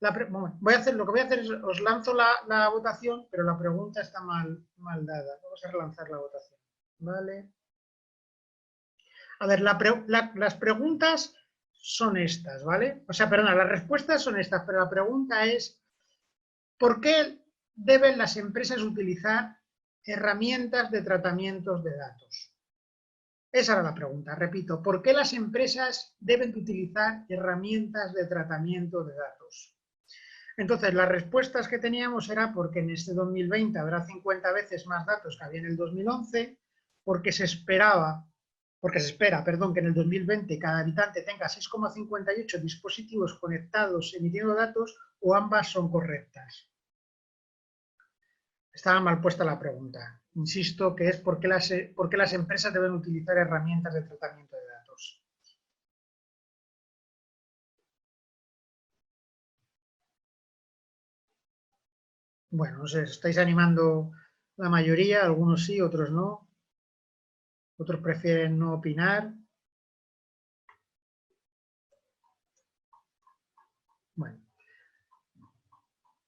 Lo que voy a hacer es, os lanzo la votación, pero la pregunta está mal dada. Vamos a relanzar la votación. ¿Vale? A ver, las preguntas son estas, ¿vale? O sea, perdona, las respuestas son estas, pero la pregunta es, ¿por qué deben las empresas utilizar herramientas de tratamientos de datos? Esa era la pregunta, repito, ¿por qué las empresas deben utilizar herramientas de tratamiento de datos? Entonces, las respuestas que teníamos era porque en este 2020 habrá 50 veces más datos que había en el 2011, porque se espera, que en el 2020 cada habitante tenga 6,58 dispositivos conectados emitiendo datos, o ambas son correctas. Estaba mal puesta la pregunta. Insisto que es por qué las empresas deben utilizar herramientas de tratamiento de datos. Bueno, os estáis animando la mayoría, algunos sí, otros no. Otros prefieren no opinar. Bueno,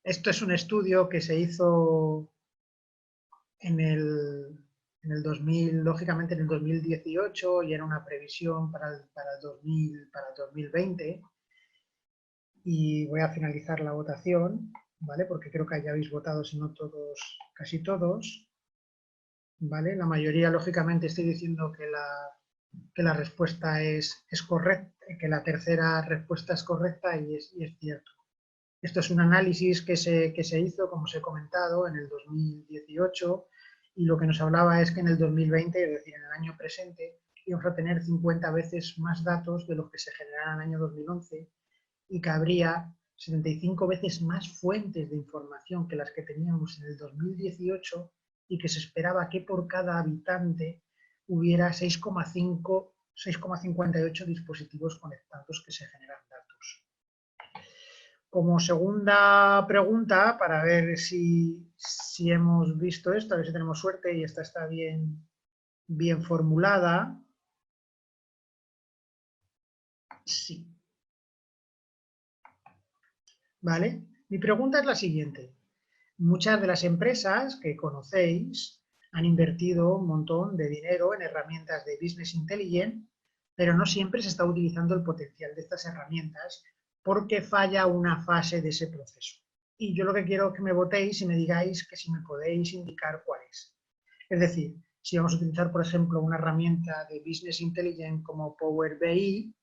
esto es un estudio que se hizo en el 2000, lógicamente en el 2018, y era una previsión para el 2020. Y voy a finalizar la votación, ¿vale? Porque creo que ya habéis votado, si no todos, casi todos, ¿vale? La mayoría, lógicamente, estoy diciendo que la respuesta es correcta, que la tercera respuesta es correcta y es cierto. Esto es un análisis que se hizo, como os he comentado, en el 2018, y lo que nos hablaba es que en el 2020, es decir, en el año presente, íbamos a tener 50 veces más datos de los que se generaron en el año 2011, y que habría 75 veces más fuentes de información que las que teníamos en el 2018 y que se esperaba que por cada habitante hubiera 6,58 dispositivos conectados que se generan datos. Como segunda pregunta, para ver si hemos visto esto, a ver si tenemos suerte y esta está bien formulada. Sí. ¿Vale? Mi pregunta es la siguiente. Muchas de las empresas que conocéis han invertido un montón de dinero en herramientas de Business Intelligence, pero no siempre se está utilizando el potencial de estas herramientas porque falla una fase de ese proceso. Y yo lo que quiero que me votéis y me digáis que si me podéis indicar cuál es. Es decir, si vamos a utilizar, por ejemplo, una herramienta de Business Intelligence como Power BI,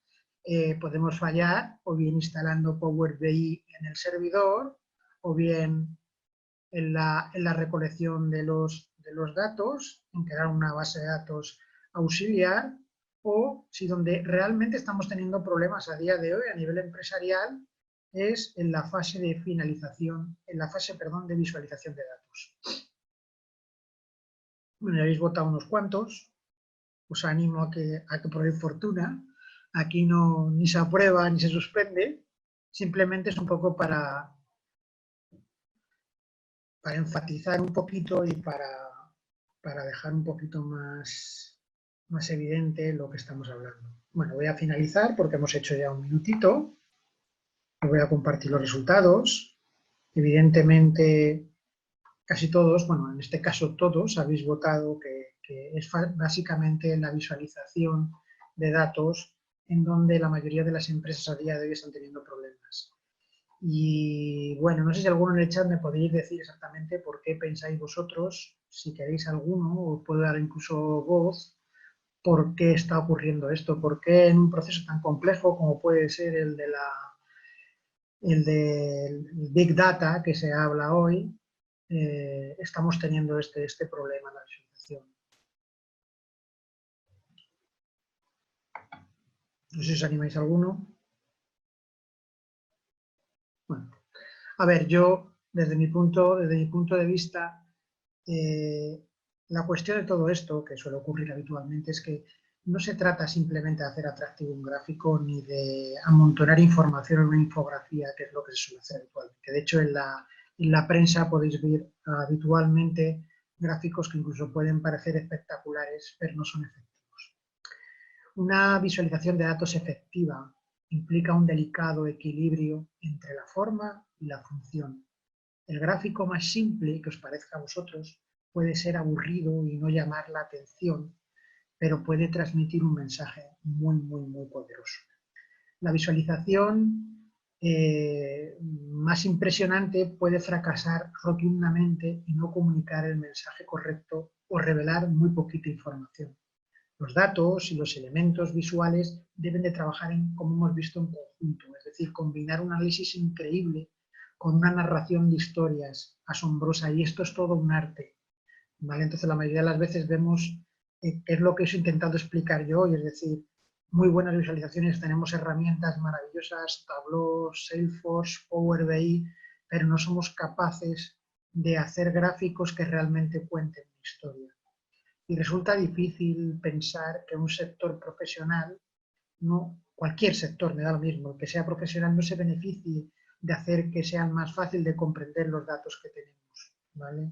podemos fallar o bien instalando Power BI en el servidor o bien en la recolección de los datos, en crear una base de datos auxiliar, o si donde realmente estamos teniendo problemas a día de hoy a nivel empresarial es en la fase de finalización, en la fase, perdón, de visualización de datos. Bueno, ya habéis votado unos cuantos, os animo a que probéis fortuna. Aquí no ni se aprueba ni se suspende, simplemente es un poco para enfatizar un poquito y para dejar un poquito más evidente lo que estamos hablando. Bueno, voy a finalizar porque hemos hecho ya un minutito. Os voy a compartir los resultados. Evidentemente, casi todos, bueno, en este caso todos, habéis votado que es básicamente la visualización de datos en donde la mayoría de las empresas a día de hoy están teniendo problemas. Y bueno, no sé si alguno en el chat me podéis decir exactamente por qué pensáis vosotros, si queréis alguno, os puedo dar incluso voz, por qué está ocurriendo esto, por qué en un proceso tan complejo como puede ser el del Big Data que se habla hoy, estamos teniendo este problema en la visualización. No sé si os animáis a alguno. Bueno, a ver, yo desde mi punto de vista, la cuestión de todo esto, que suele ocurrir habitualmente, es que no se trata simplemente de hacer atractivo un gráfico ni de amontonar información en una infografía, que es lo que se suele hacer habitualmente. De hecho, en la prensa podéis ver habitualmente gráficos que incluso pueden parecer espectaculares, pero no son efectivos. Una visualización de datos efectiva implica un delicado equilibrio entre la forma y la función. El gráfico más simple que os parezca a vosotros puede ser aburrido y no llamar la atención, pero puede transmitir un mensaje muy, muy, muy poderoso. La visualización más impresionante puede fracasar rotundamente y no comunicar el mensaje correcto o revelar muy poquita información. Los datos y los elementos visuales deben de trabajar, como hemos visto, en conjunto, es decir, combinar un análisis increíble con una narración de historias asombrosa, y esto es todo un arte, ¿vale? Entonces, la mayoría de las veces vemos qué es lo que os he intentado explicar yo hoy, es decir, muy buenas visualizaciones, tenemos herramientas maravillosas, Tableau, Salesforce, Power BI, pero no somos capaces de hacer gráficos que realmente cuenten una historia. Y resulta difícil pensar que un sector profesional, no, cualquier sector, me da lo mismo, que sea profesional, no se beneficie de hacer que sean más fácil de comprender los datos que tenemos, ¿vale?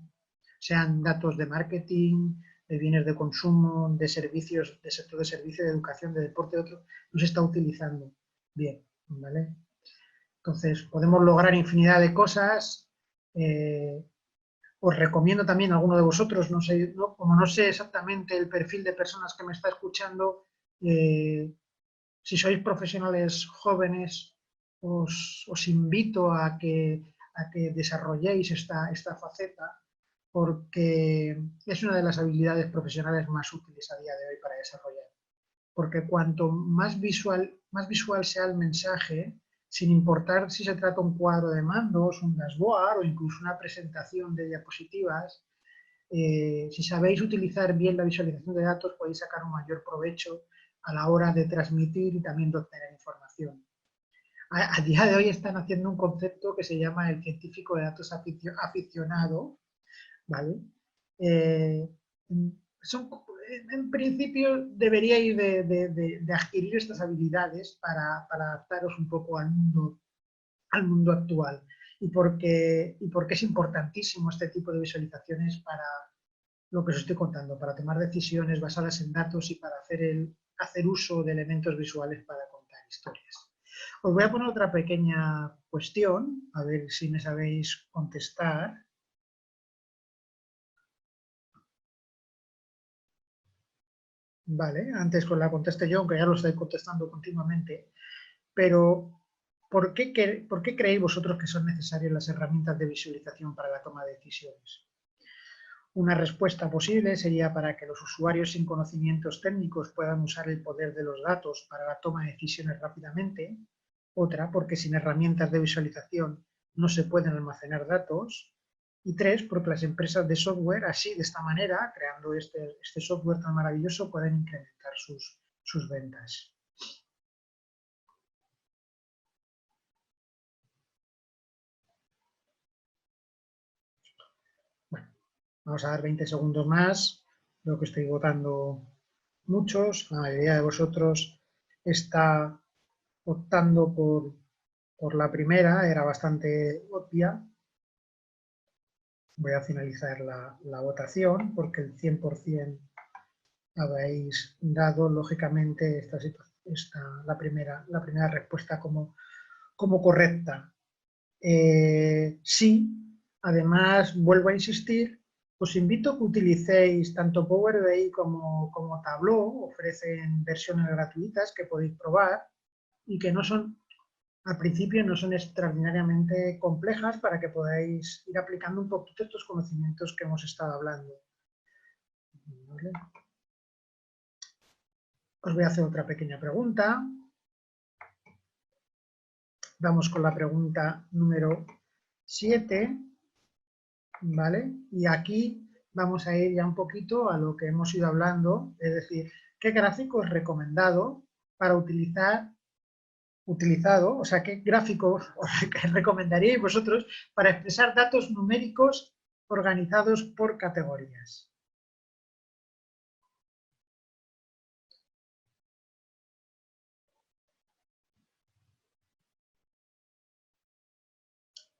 Sean datos de marketing, de bienes de consumo, de servicios, de sector de servicio, de educación, de deporte, de otro, no se está utilizando bien, ¿vale? Entonces, podemos lograr infinidad de cosas. Os recomiendo también a alguno de vosotros, no sé, como no sé exactamente el perfil de personas que me está escuchando, si sois profesionales jóvenes, os invito a que desarrolléis esta faceta, porque es una de las habilidades profesionales más útiles a día de hoy para desarrollar. Porque cuanto más visual sea el mensaje, sin importar si se trata de un cuadro de mandos, un dashboard o incluso una presentación de diapositivas, si sabéis utilizar bien la visualización de datos, podéis sacar un mayor provecho a la hora de transmitir y también de obtener información. A día de hoy están haciendo un concepto que se llama el científico de datos aficionado, ¿vale? Eh, son, en principio deberíais de adquirir estas habilidades para adaptaros un poco al mundo actual y porque es importantísimo este tipo de visualizaciones para lo que os estoy contando, para tomar decisiones basadas en datos y para hacer uso de elementos visuales para contar historias. Os voy a poner otra pequeña cuestión, a ver si me sabéis contestar. Vale, antes la contesté yo, aunque ya lo estoy contestando continuamente, pero ¿por qué creéis vosotros que son necesarias las herramientas de visualización para la toma de decisiones? Una respuesta posible sería para que los usuarios sin conocimientos técnicos puedan usar el poder de los datos para la toma de decisiones rápidamente. Otra, porque sin herramientas de visualización no se pueden almacenar datos. Y tres, porque las empresas de software, así, de esta manera, creando este software tan maravilloso, pueden incrementar sus ventas. Bueno, vamos a dar 20 segundos más. Creo que estoy votando muchos. La mayoría de vosotros está optando por la primera, era bastante obvia. Voy a finalizar la votación porque el 100% habéis dado, lógicamente, la primera respuesta como correcta. Sí, además, vuelvo a insistir, os invito a que utilicéis tanto Power BI como Tableau, ofrecen versiones gratuitas que podéis probar y que no son, al principio no son extraordinariamente complejas para que podáis ir aplicando un poquito estos conocimientos que hemos estado hablando. ¿Vale? Os voy a hacer otra pequeña pregunta. Vamos con la pregunta número 7. ¿Vale? Y aquí vamos a ir ya un poquito a lo que hemos ido hablando, es decir, ¿qué gráfico es recomendado para utilizado, o sea, qué gráfico os recomendaríais vosotros para expresar datos numéricos organizados por categorías?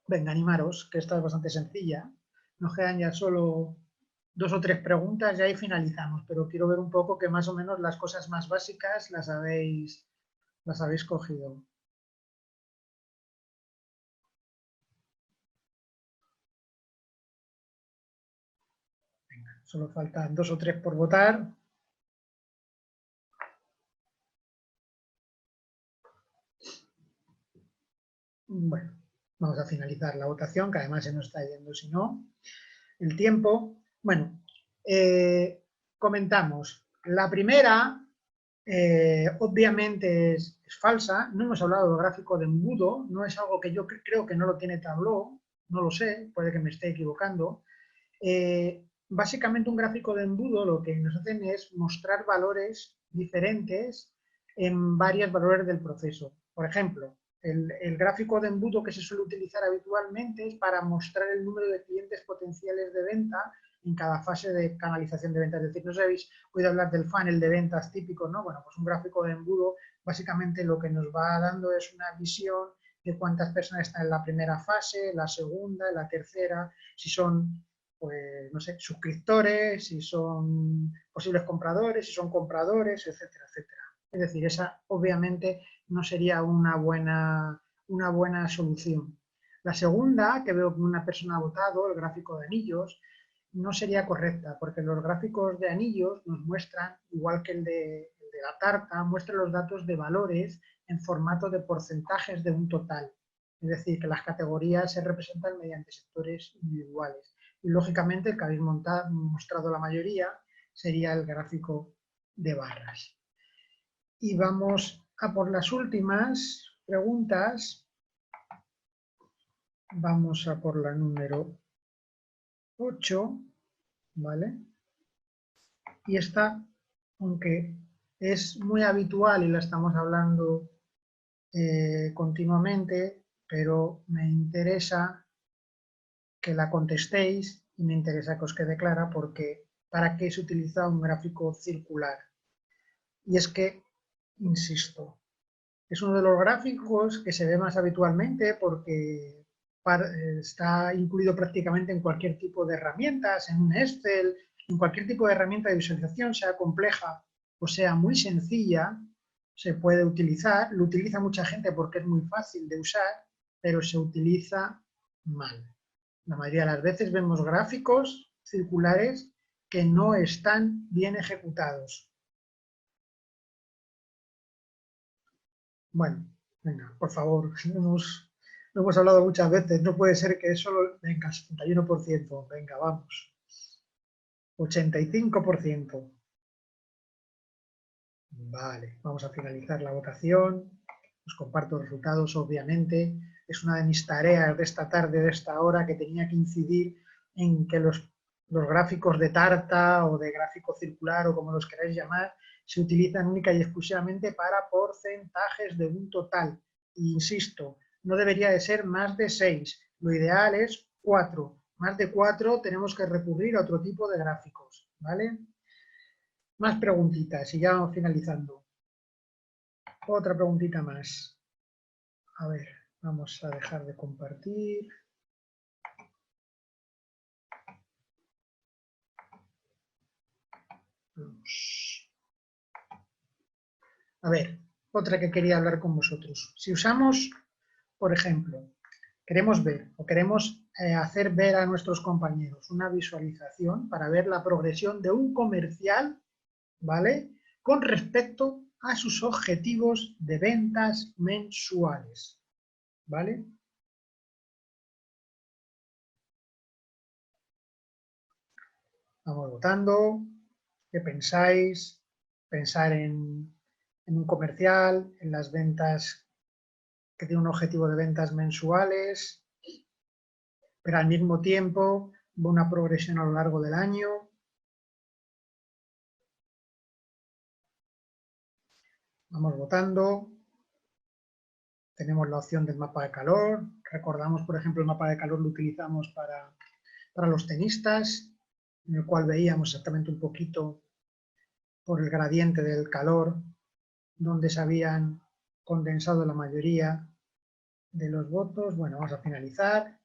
Venga, animaros, que esta es bastante sencilla. Nos quedan ya solo 2 o 3 preguntas y ahí finalizamos, pero quiero ver un poco que más o menos las cosas más básicas las habéis cogido. Venga, solo faltan 2 o 3 por votar. Bueno, vamos a finalizar la votación, que además se nos está yendo si no el tiempo. Bueno, comentamos. La primera, obviamente, es falsa. No hemos hablado del gráfico de embudo. No es algo que yo creo que no lo tiene Tableau. No lo sé, puede que me esté equivocando. Básicamente un gráfico de embudo lo que nos hacen es mostrar valores diferentes en varios valores del proceso. Por ejemplo, el gráfico de embudo que se suele utilizar habitualmente es para mostrar el número de clientes potenciales de venta en cada fase de canalización de ventas. Es decir, no sé si habéis oído hablar del funnel de ventas típico, ¿no? Bueno, pues un gráfico de embudo básicamente lo que nos va dando es una visión de cuántas personas están en la primera fase, la segunda, la tercera, si son, pues, no sé, suscriptores, si son posibles compradores, si son compradores, etcétera, etcétera. Es decir, esa obviamente no sería una buena solución. La segunda, que veo que una persona ha votado, el gráfico de anillos, no sería correcta, porque los gráficos de anillos nos muestran, igual que el de la tarta, muestran los datos de valores en formato de porcentajes de un total. Es decir, que las categorías se representan mediante sectores individuales. Y lógicamente el que habéis mostrado la mayoría sería el gráfico de barras. Y vamos a por las últimas preguntas. Vamos a por la número 8, ¿vale? Y esta, aunque es muy habitual y la estamos hablando continuamente, pero me interesa que la contestéis y me interesa que os quede clara porque ¿para qué se utiliza un gráfico circular? Y es que, insisto, es uno de los gráficos que se ve más habitualmente porque está incluido prácticamente en cualquier tipo de herramientas, en un Excel, en cualquier tipo de herramienta de visualización, sea compleja o sea muy sencilla, se puede utilizar. Lo utiliza mucha gente porque es muy fácil de usar, pero se utiliza mal. La mayoría de las veces vemos gráficos circulares que no están bien ejecutados. Bueno, venga, por favor, lo hemos hablado muchas veces, no puede ser que solo, venga, 71%, venga, vamos, 85%. Vale, vamos a finalizar la votación, os comparto los resultados, obviamente, es una de mis tareas de esta tarde, de esta hora, que tenía que incidir en que los gráficos de tarta o de gráfico circular o como los queráis llamar, se utilizan única y exclusivamente para porcentajes de un total. E insisto, no debería de ser más de 6, lo ideal es 4. Más de 4 tenemos que recurrir a otro tipo de gráficos, ¿vale? Más preguntitas y ya vamos finalizando. Otra preguntita más. A ver, vamos a dejar de compartir. Vamos. A ver, otra que quería hablar con vosotros. Si usamos, por ejemplo, queremos ver o queremos hacer ver a nuestros compañeros una visualización para ver la progresión de un comercial, ¿vale? Con respecto a sus objetivos de ventas mensuales, ¿vale? Vamos votando. ¿Qué pensáis? Pensar en un comercial, en las ventas que tiene un objetivo de ventas mensuales, pero al mismo tiempo una progresión a lo largo del año. Vamos votando. Tenemos la opción del mapa de calor. Recordamos, por ejemplo, el mapa de calor lo utilizamos para los tenistas, en el cual veíamos exactamente un poquito por el gradiente del calor donde se habían condensado la mayoría de los votos. Bueno, vamos a finalizar.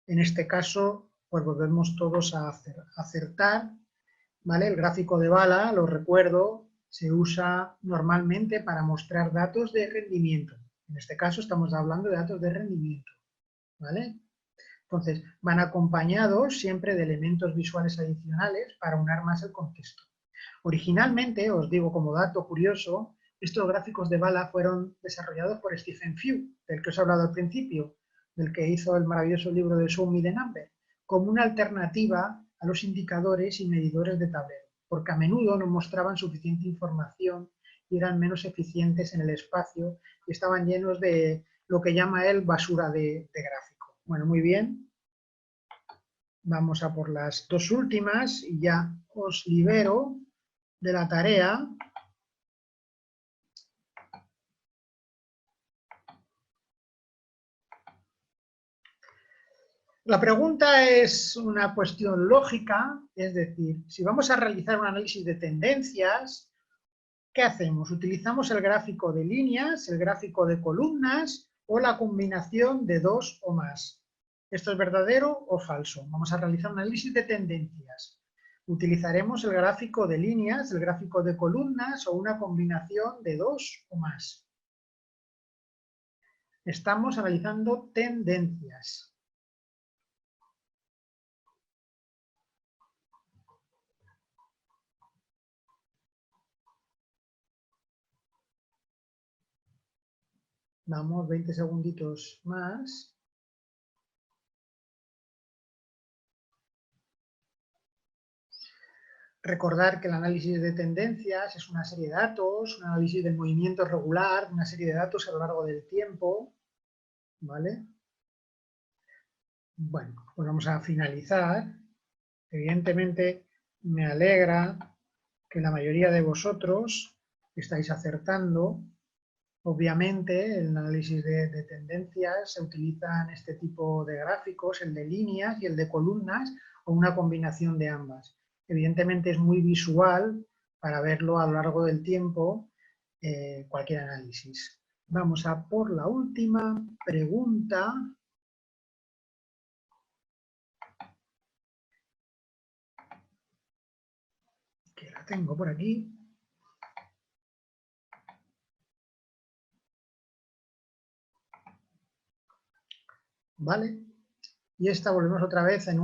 En este caso, pues volvemos todos a acertar, ¿vale? El gráfico de bala, lo recuerdo, se usa normalmente para mostrar datos de rendimiento. En este caso estamos hablando de datos de rendimiento, ¿vale? Entonces, van acompañados siempre de elementos visuales adicionales para unar más el contexto. Originalmente, os digo como dato curioso, estos gráficos de bala fueron desarrollados por Stephen Few, del que os he hablado al principio, del que hizo el maravilloso libro de Show Me the Number, como una alternativa a los indicadores y medidores de tablero, porque a menudo no mostraban suficiente información y eran menos eficientes en el espacio y estaban llenos de lo que llama él basura de gráfico. Bueno, muy bien. Vamos a por las dos últimas y ya os libero de la tarea. La pregunta es una cuestión lógica, es decir, si vamos a realizar un análisis de tendencias, ¿qué hacemos? ¿Utilizamos el gráfico de líneas, el gráfico de columnas o la combinación de dos o más? ¿Esto es verdadero o falso? Vamos a realizar un análisis de tendencias. ¿Utilizaremos el gráfico de líneas, el gráfico de columnas o una combinación de dos o más? Estamos analizando tendencias. Vamos, 20 segunditos más. Recordar que el análisis de tendencias es una serie de datos, un análisis de movimiento regular, una serie de datos a lo largo del tiempo, ¿vale? Bueno, pues vamos a finalizar. Evidentemente me alegra que la mayoría de vosotros estáis acertando. Obviamente, en el análisis de tendencias se utilizan este tipo de gráficos, el de líneas y el de columnas, o una combinación de ambas. Evidentemente es muy visual para verlo a lo largo del tiempo, cualquier análisis. Vamos a por la última pregunta. Que la tengo por aquí. ¿Vale? Y esta volvemos otra vez en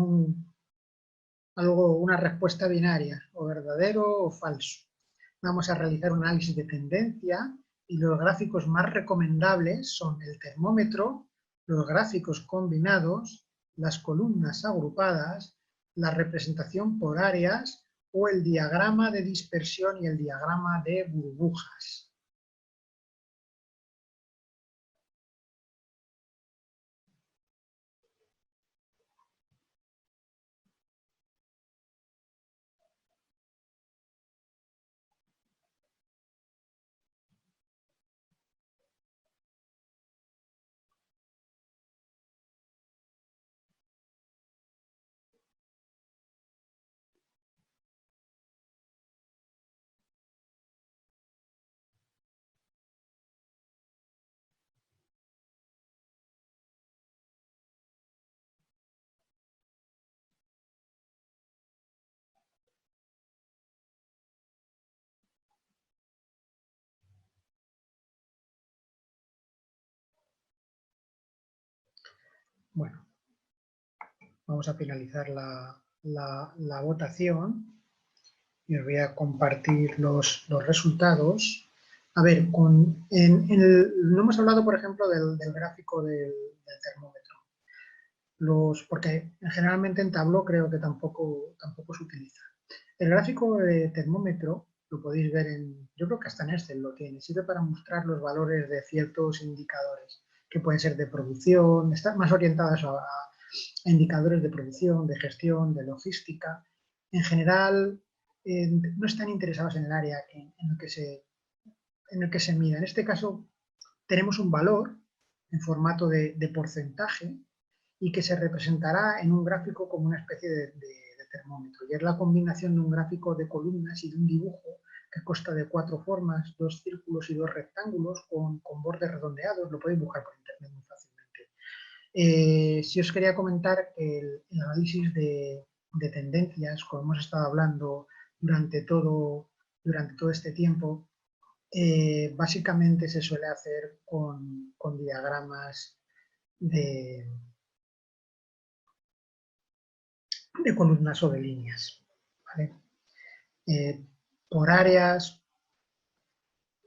una respuesta binaria, o verdadero o falso. Vamos a realizar un análisis de tendencia y los gráficos más recomendables son el termómetro, los gráficos combinados, las columnas agrupadas, la representación por áreas o el diagrama de dispersión y el diagrama de burbujas. Bueno, vamos a finalizar la votación y os voy a compartir los resultados. A ver, no hemos hablado, por ejemplo, del gráfico del termómetro, porque generalmente en Tableau creo que tampoco se utiliza. El gráfico de termómetro lo podéis ver yo creo que hasta en Excel lo tiene, sirve para mostrar los valores de ciertos indicadores, que pueden ser de producción, están más orientados a indicadores de producción, de gestión, de logística. En general, no están interesados en el área en el que se mida. En este caso, tenemos un valor en formato de porcentaje y que se representará en un gráfico como una especie de termómetro. Y es la combinación de un gráfico de columnas y de un dibujo que consta de 4 formas, 2 círculos y 2 rectángulos con bordes redondeados. Lo podéis buscar por internet muy fácilmente. Si os quería comentar que el análisis de tendencias, como hemos estado hablando durante todo este tiempo, básicamente se suele hacer con diagramas de columnas o de líneas. ¿Vale? Por áreas,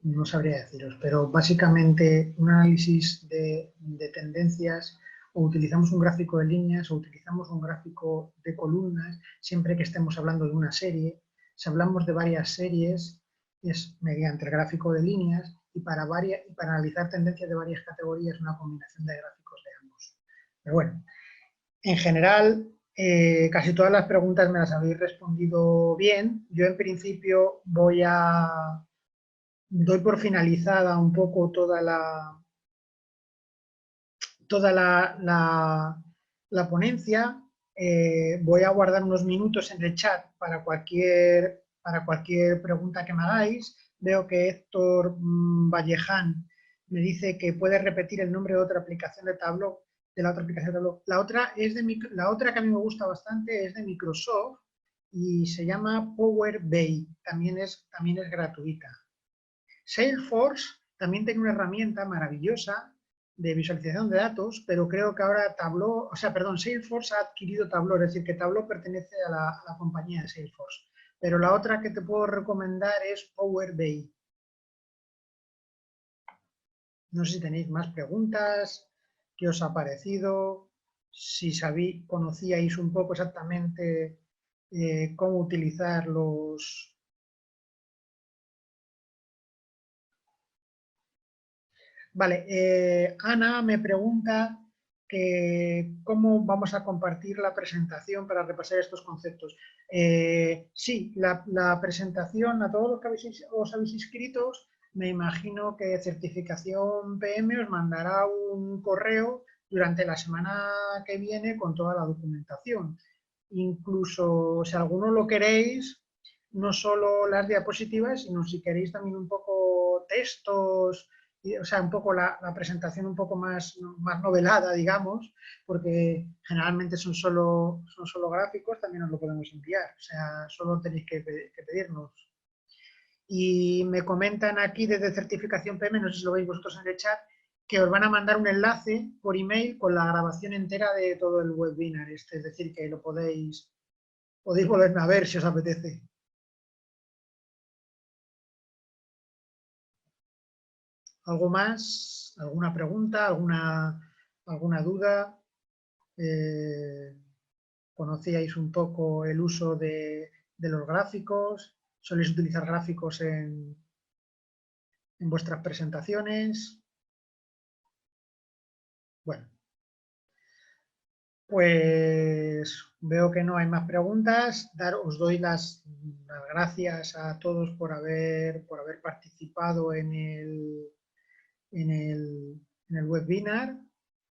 no sabría deciros, pero básicamente un análisis de tendencias, o utilizamos un gráfico de líneas o utilizamos un gráfico de columnas, siempre que estemos hablando de una serie. Si hablamos de varias series, es mediante el gráfico de líneas, y para analizar tendencias de varias categorías, una combinación de gráficos de ambos. Pero bueno, en general, casi todas las preguntas me las habéis respondido bien. Yo en principio doy por finalizada un poco toda la ponencia. Voy a guardar unos minutos en el chat para cualquier pregunta que me hagáis. Veo que Héctor Valleján me dice que puede repetir el nombre de otra aplicación de Tableau, de la otra aplicación de Tableau. La otra que a mí me gusta bastante es de Microsoft y se llama Power BI. También es gratuita. Salesforce también tiene una herramienta maravillosa de visualización de datos, pero creo que ahora Salesforce ha adquirido Tableau, es decir, que Tableau pertenece a la compañía de Salesforce. Pero la otra que te puedo recomendar es Power BI. No sé si tenéis más preguntas, qué os ha parecido, si conocíais un poco exactamente cómo utilizar los... Vale, Ana me pregunta que cómo vamos a compartir la presentación para repasar estos conceptos. Sí, la presentación, a todos los que os habéis inscrito, me imagino que certificación PM os mandará un correo durante la semana que viene con toda la documentación. Incluso si alguno lo queréis, no solo las diapositivas, sino si queréis también un poco textos, o sea, un poco la presentación un poco más novelada, digamos, porque generalmente son solo gráficos, también os lo podemos enviar. O sea, solo tenéis que pedirnos. Y me comentan aquí desde Certificación PM, no sé si lo veis vosotros en el chat, que os van a mandar un enlace por email con la grabación entera de todo el webinar. Es decir, que lo podéis volverme a ver si os apetece. ¿Algo más? ¿Alguna pregunta? ¿Alguna duda? ¿Conocíais un poco el uso de los gráficos? ¿Soléis utilizar gráficos en vuestras presentaciones? Bueno, pues veo que no hay más preguntas. Os doy las gracias a todos por haber participado en el webinar.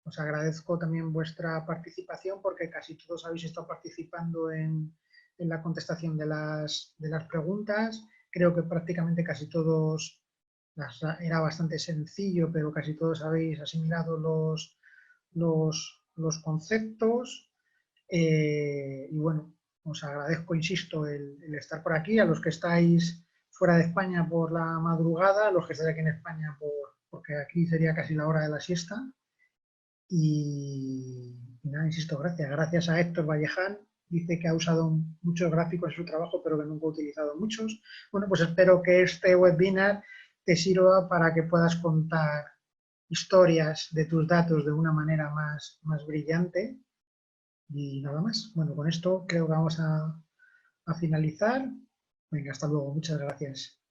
Os agradezco también vuestra participación porque casi todos habéis estado participando en la contestación de las preguntas. Creo que prácticamente casi todos, era bastante sencillo, pero casi todos habéis asimilado los conceptos. Y bueno, os agradezco, insisto, el estar por aquí, a los que estáis fuera de España por la madrugada, a los que estáis aquí en España porque aquí sería casi la hora de la siesta. Y nada, insisto, gracias. Gracias a Héctor Valleján, dice que ha usado muchos gráficos en su trabajo, pero que nunca ha utilizado muchos. Bueno, pues espero que este webinar te sirva para que puedas contar historias de tus datos de una manera más brillante. Y nada más. Bueno, con esto creo que vamos a finalizar. Venga, hasta luego. Muchas gracias.